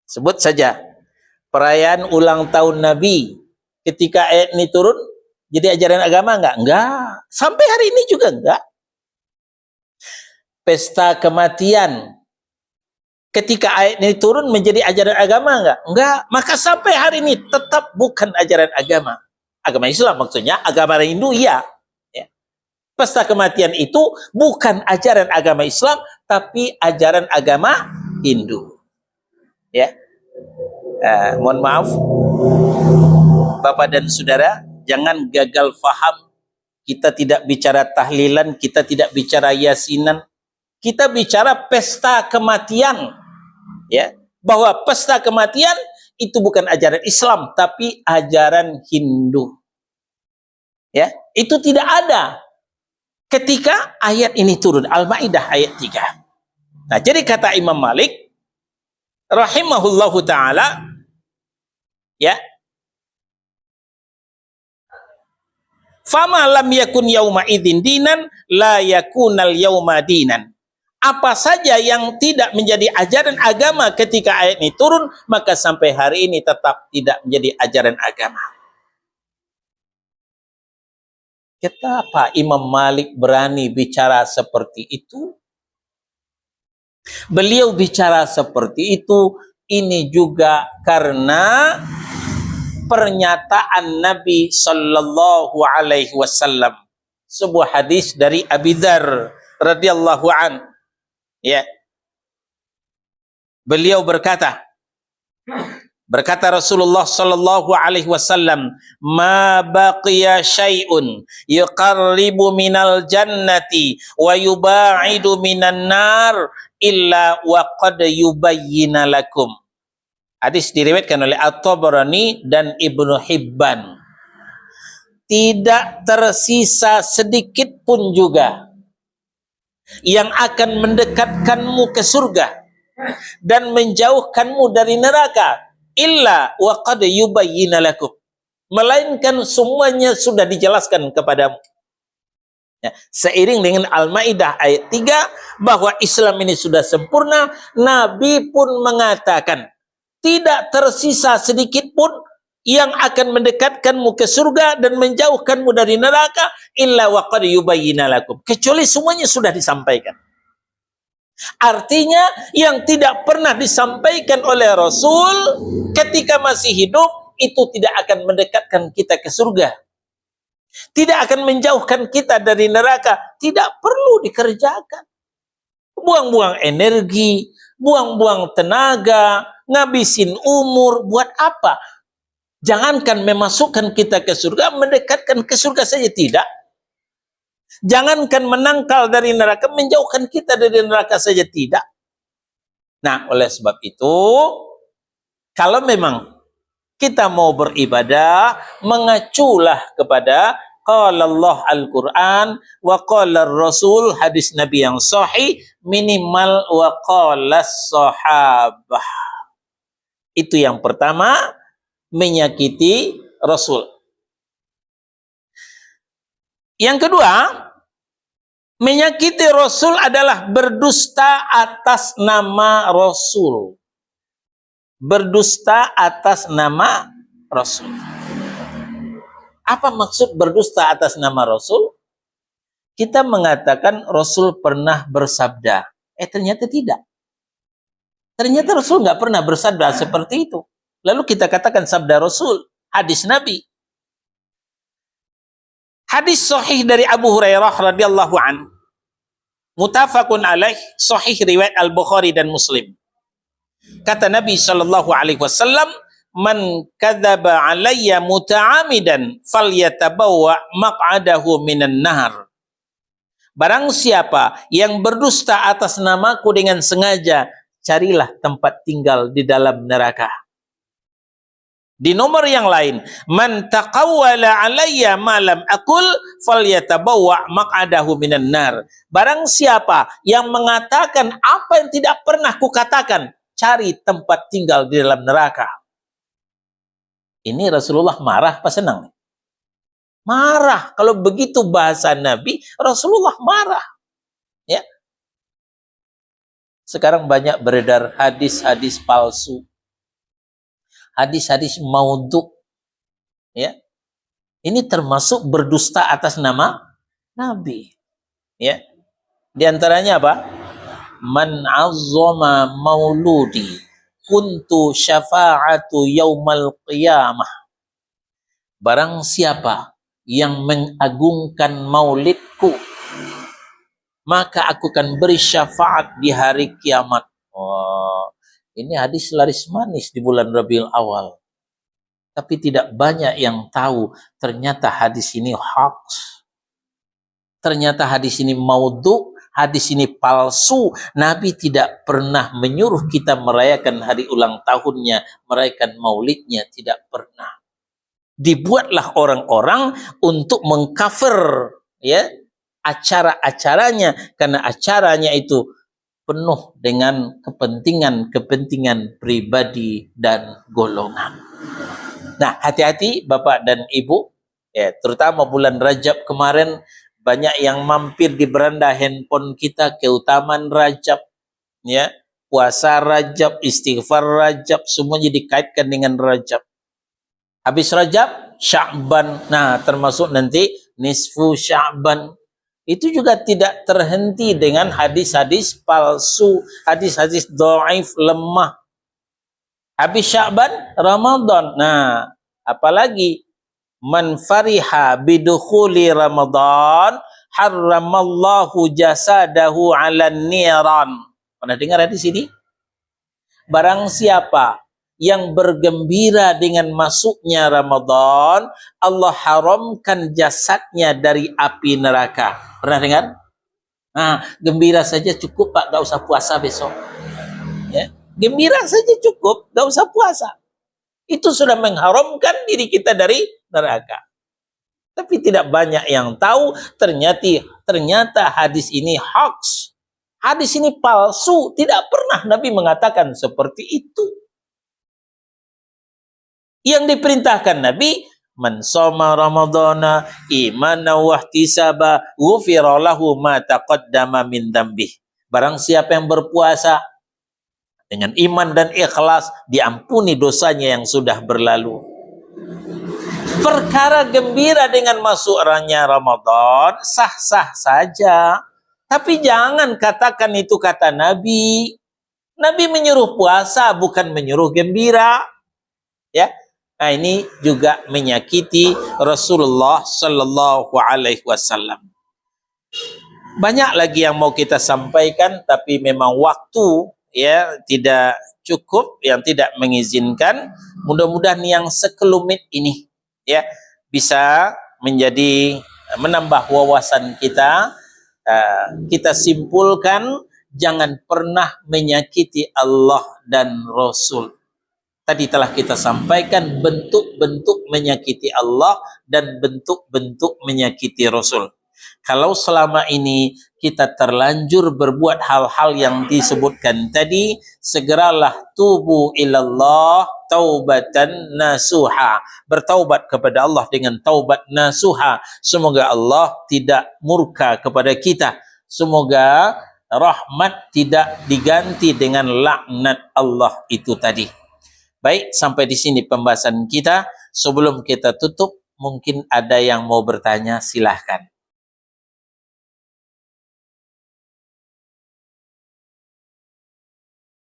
Speaker 1: Sebut saja perayaan ulang tahun Nabi ketika ayat ini turun, jadi ajaran agama enggak? Enggak. Sampai hari ini juga enggak. Pesta kematian ketika ayat ini turun menjadi ajaran agama enggak? Enggak. Maka sampai hari ini tetap bukan ajaran agama. Agama Islam maksudnya, agama Hindu iya. Ya. Pesta kematian itu bukan ajaran agama Islam, tapi ajaran agama Hindu. Ya. Mohon maaf, Bapak dan Saudara, jangan gagal faham. Kita tidak bicara tahlilan, kita tidak bicara yasinan. Kita bicara pesta kematian, ya, bahwa pesta kematian itu bukan ajaran Islam tapi ajaran Hindu, ya, itu tidak ada ketika ayat ini turun, Al-Maidah ayat 3. Nah, jadi kata Imam Malik rahimahullahu taala, ya, fama lam yakun yauma idzin dinan la yakunal yauma dinan. Apa saja yang tidak menjadi ajaran agama ketika ayat ini turun, maka sampai hari ini tetap tidak menjadi ajaran agama. Kenapa Imam Malik berani bicara seperti itu? Beliau bicara seperti itu ini juga karena pernyataan Nabi Sallallahu Alaihi Wasallam. Sebuah hadis dari Abi Dzar radhiyallahu an. Ya, beliau berkata Rasulullah Sallallahu Alaihi Wasallam, ma baqiya syai'un yuqarribu minal jannati wa yuba'idu minan nar illa wa qad yubayyina lakum. Hadis diriwayatkan oleh At-Tabarani dan Ibnu Hibban. Tidak tersisa sedikit pun juga yang akan mendekatkanmu ke surga dan menjauhkanmu dari neraka illa wa qad yubayyana lakum, melainkan semuanya sudah dijelaskan kepadamu. Ya, seiring dengan Al-Maidah ayat 3 bahwa Islam ini sudah sempurna, Nabi pun mengatakan tidak tersisa sedikit pun yang akan mendekatkanmu ke surga dan menjauhkanmu dari neraka illa wa qad yubayyana lakum, kecuali semuanya sudah disampaikan. Artinya yang tidak pernah disampaikan oleh Rasul ketika masih hidup itu tidak akan mendekatkan kita ke surga, tidak akan menjauhkan kita dari neraka, tidak perlu dikerjakan. Buang-buang energi, buang-buang tenaga, ngabisin umur, buat apa? Jangankan memasukkan kita ke surga, mendekatkan ke surga saja tidak. Jangankan menangkal dari neraka, menjauhkan kita dari neraka saja tidak. Nah, oleh sebab itu, kalau memang kita mau beribadah, mengaculah kepada qala Allah Al-Quran wa qala Rasul, hadis Nabi yang sahih, minimal wa qala sahabah. Itu yang pertama, menyakiti Rasul. Yang kedua, menyakiti Rasul adalah berdusta atas nama Rasul. Berdusta atas nama Rasul. Apa maksud berdusta atas nama Rasul? Kita mengatakan Rasul pernah bersabda. Ternyata tidak. Ternyata Rasul nggak pernah bersabda seperti itu. Lalu kita katakan sabda Rasul, hadis Nabi. Hadis sahih dari Abu Hurairah radhiyallahu an, muttafaqun alaih, sahih riwayat Al-Bukhari dan Muslim. Kata Nabi sallallahu alaihi wasallam, man kadzaba alayya muta'amidan falyatabawwa maq'adahu minan nar. Barang siapa yang berdusta atas namaku dengan sengaja, carilah tempat tinggal di dalam neraka. Di nomor yang lain, man taqawwala alayya ma lam aqul falyatabawwa maq'adahu minan nar. Barang siapa yang mengatakan apa yang tidak pernah kukatakan, cari tempat tinggal di dalam neraka. Ini Rasulullah marah apa senang? Marah. Kalau begitu bahasa Nabi, Rasulullah marah. Ya. Sekarang banyak beredar hadis-hadis palsu, hadis-hadis maudhu. Ya. Ini termasuk berdusta atas nama Nabi. Ya. Di antaranya apa? Man azzama mauludi kuntu syafa'atu yaumal qiyamah. Barang siapa yang mengagungkan maulidku, maka aku akan beri syafaat di hari kiamat. Oh, ini hadis laris manis di bulan Rabiul Awal. Tapi tidak banyak yang tahu ternyata hadis ini hoax. Ternyata hadis ini maudhu, hadis ini palsu. Nabi tidak pernah menyuruh kita merayakan hari ulang tahunnya, merayakan maulidnya, tidak pernah. Dibuatlah orang-orang untuk mengcover ya acara-acaranya, karena acaranya itu penuh dengan kepentingan pribadi dan golongan. Nah, hati-hati Bapak dan Ibu, ya, terutama bulan Rajab kemarin banyak yang mampir di beranda handphone kita keutamaan Rajab, ya, puasa Rajab, istighfar Rajab, semuanya dikaitkan dengan Rajab. Habis Rajab, Sya'ban. Nah, termasuk nanti nisfu Sya'ban. Itu juga tidak terhenti dengan hadis-hadis palsu, hadis-hadis dhaif, lemah. Habis Sya'ban, Ramadan. Nah, apalagi man fariha bidukhuli Ramadan harramallahu jasadahu 'alan niran. Pernah dengar hadis ini? Barang siapa yang bergembira dengan masuknya Ramadan, Allah haramkan jasadnya dari api neraka. Pernah dengar? Nah, gembira saja cukup Pak, gak usah puasa besok. Ya. Gembira saja cukup, gak usah puasa. Itu sudah mengharamkan diri kita dari neraka. Tapi tidak banyak yang tahu ternyata hadis ini hoax. Hadis ini palsu. Tidak pernah Nabi mengatakan seperti itu. Yang diperintahkan Nabi, man shoma ramadhana imanan wa ihtisaba ghufira lahu ma taqaddama min dzambih. Barang siapa yang berpuasa dengan iman dan ikhlas, diampuni dosanya yang sudah berlalu. Perkara gembira dengan masuknya Ramadan sah-sah saja. Tapi jangan katakan itu kata Nabi. Nabi menyuruh puasa, bukan menyuruh gembira. Ya. Nah, ini juga menyakiti Rasulullah Sallallahu Alaihi Wasallam. Banyak lagi yang mau kita sampaikan, tapi memang waktu ya tidak cukup, yang tidak mengizinkan. Mudah-mudahan yang sekelumit ini ya bisa menjadi menambah wawasan kita. Kita simpulkan, jangan pernah menyakiti Allah dan Rasul. Tadi telah kita sampaikan bentuk-bentuk menyakiti Allah dan bentuk-bentuk menyakiti Rasul. Kalau selama ini kita terlanjur berbuat hal-hal yang disebutkan tadi, segeralah tubu ilallah taubatan nasuha. Bertaubat kepada Allah dengan taubat nasuha. Semoga Allah tidak murka kepada kita. Semoga rahmat tidak diganti dengan laknat Allah itu tadi. Baik, sampai di sini pembahasan kita. Sebelum kita tutup, mungkin ada yang mau bertanya, silahkan.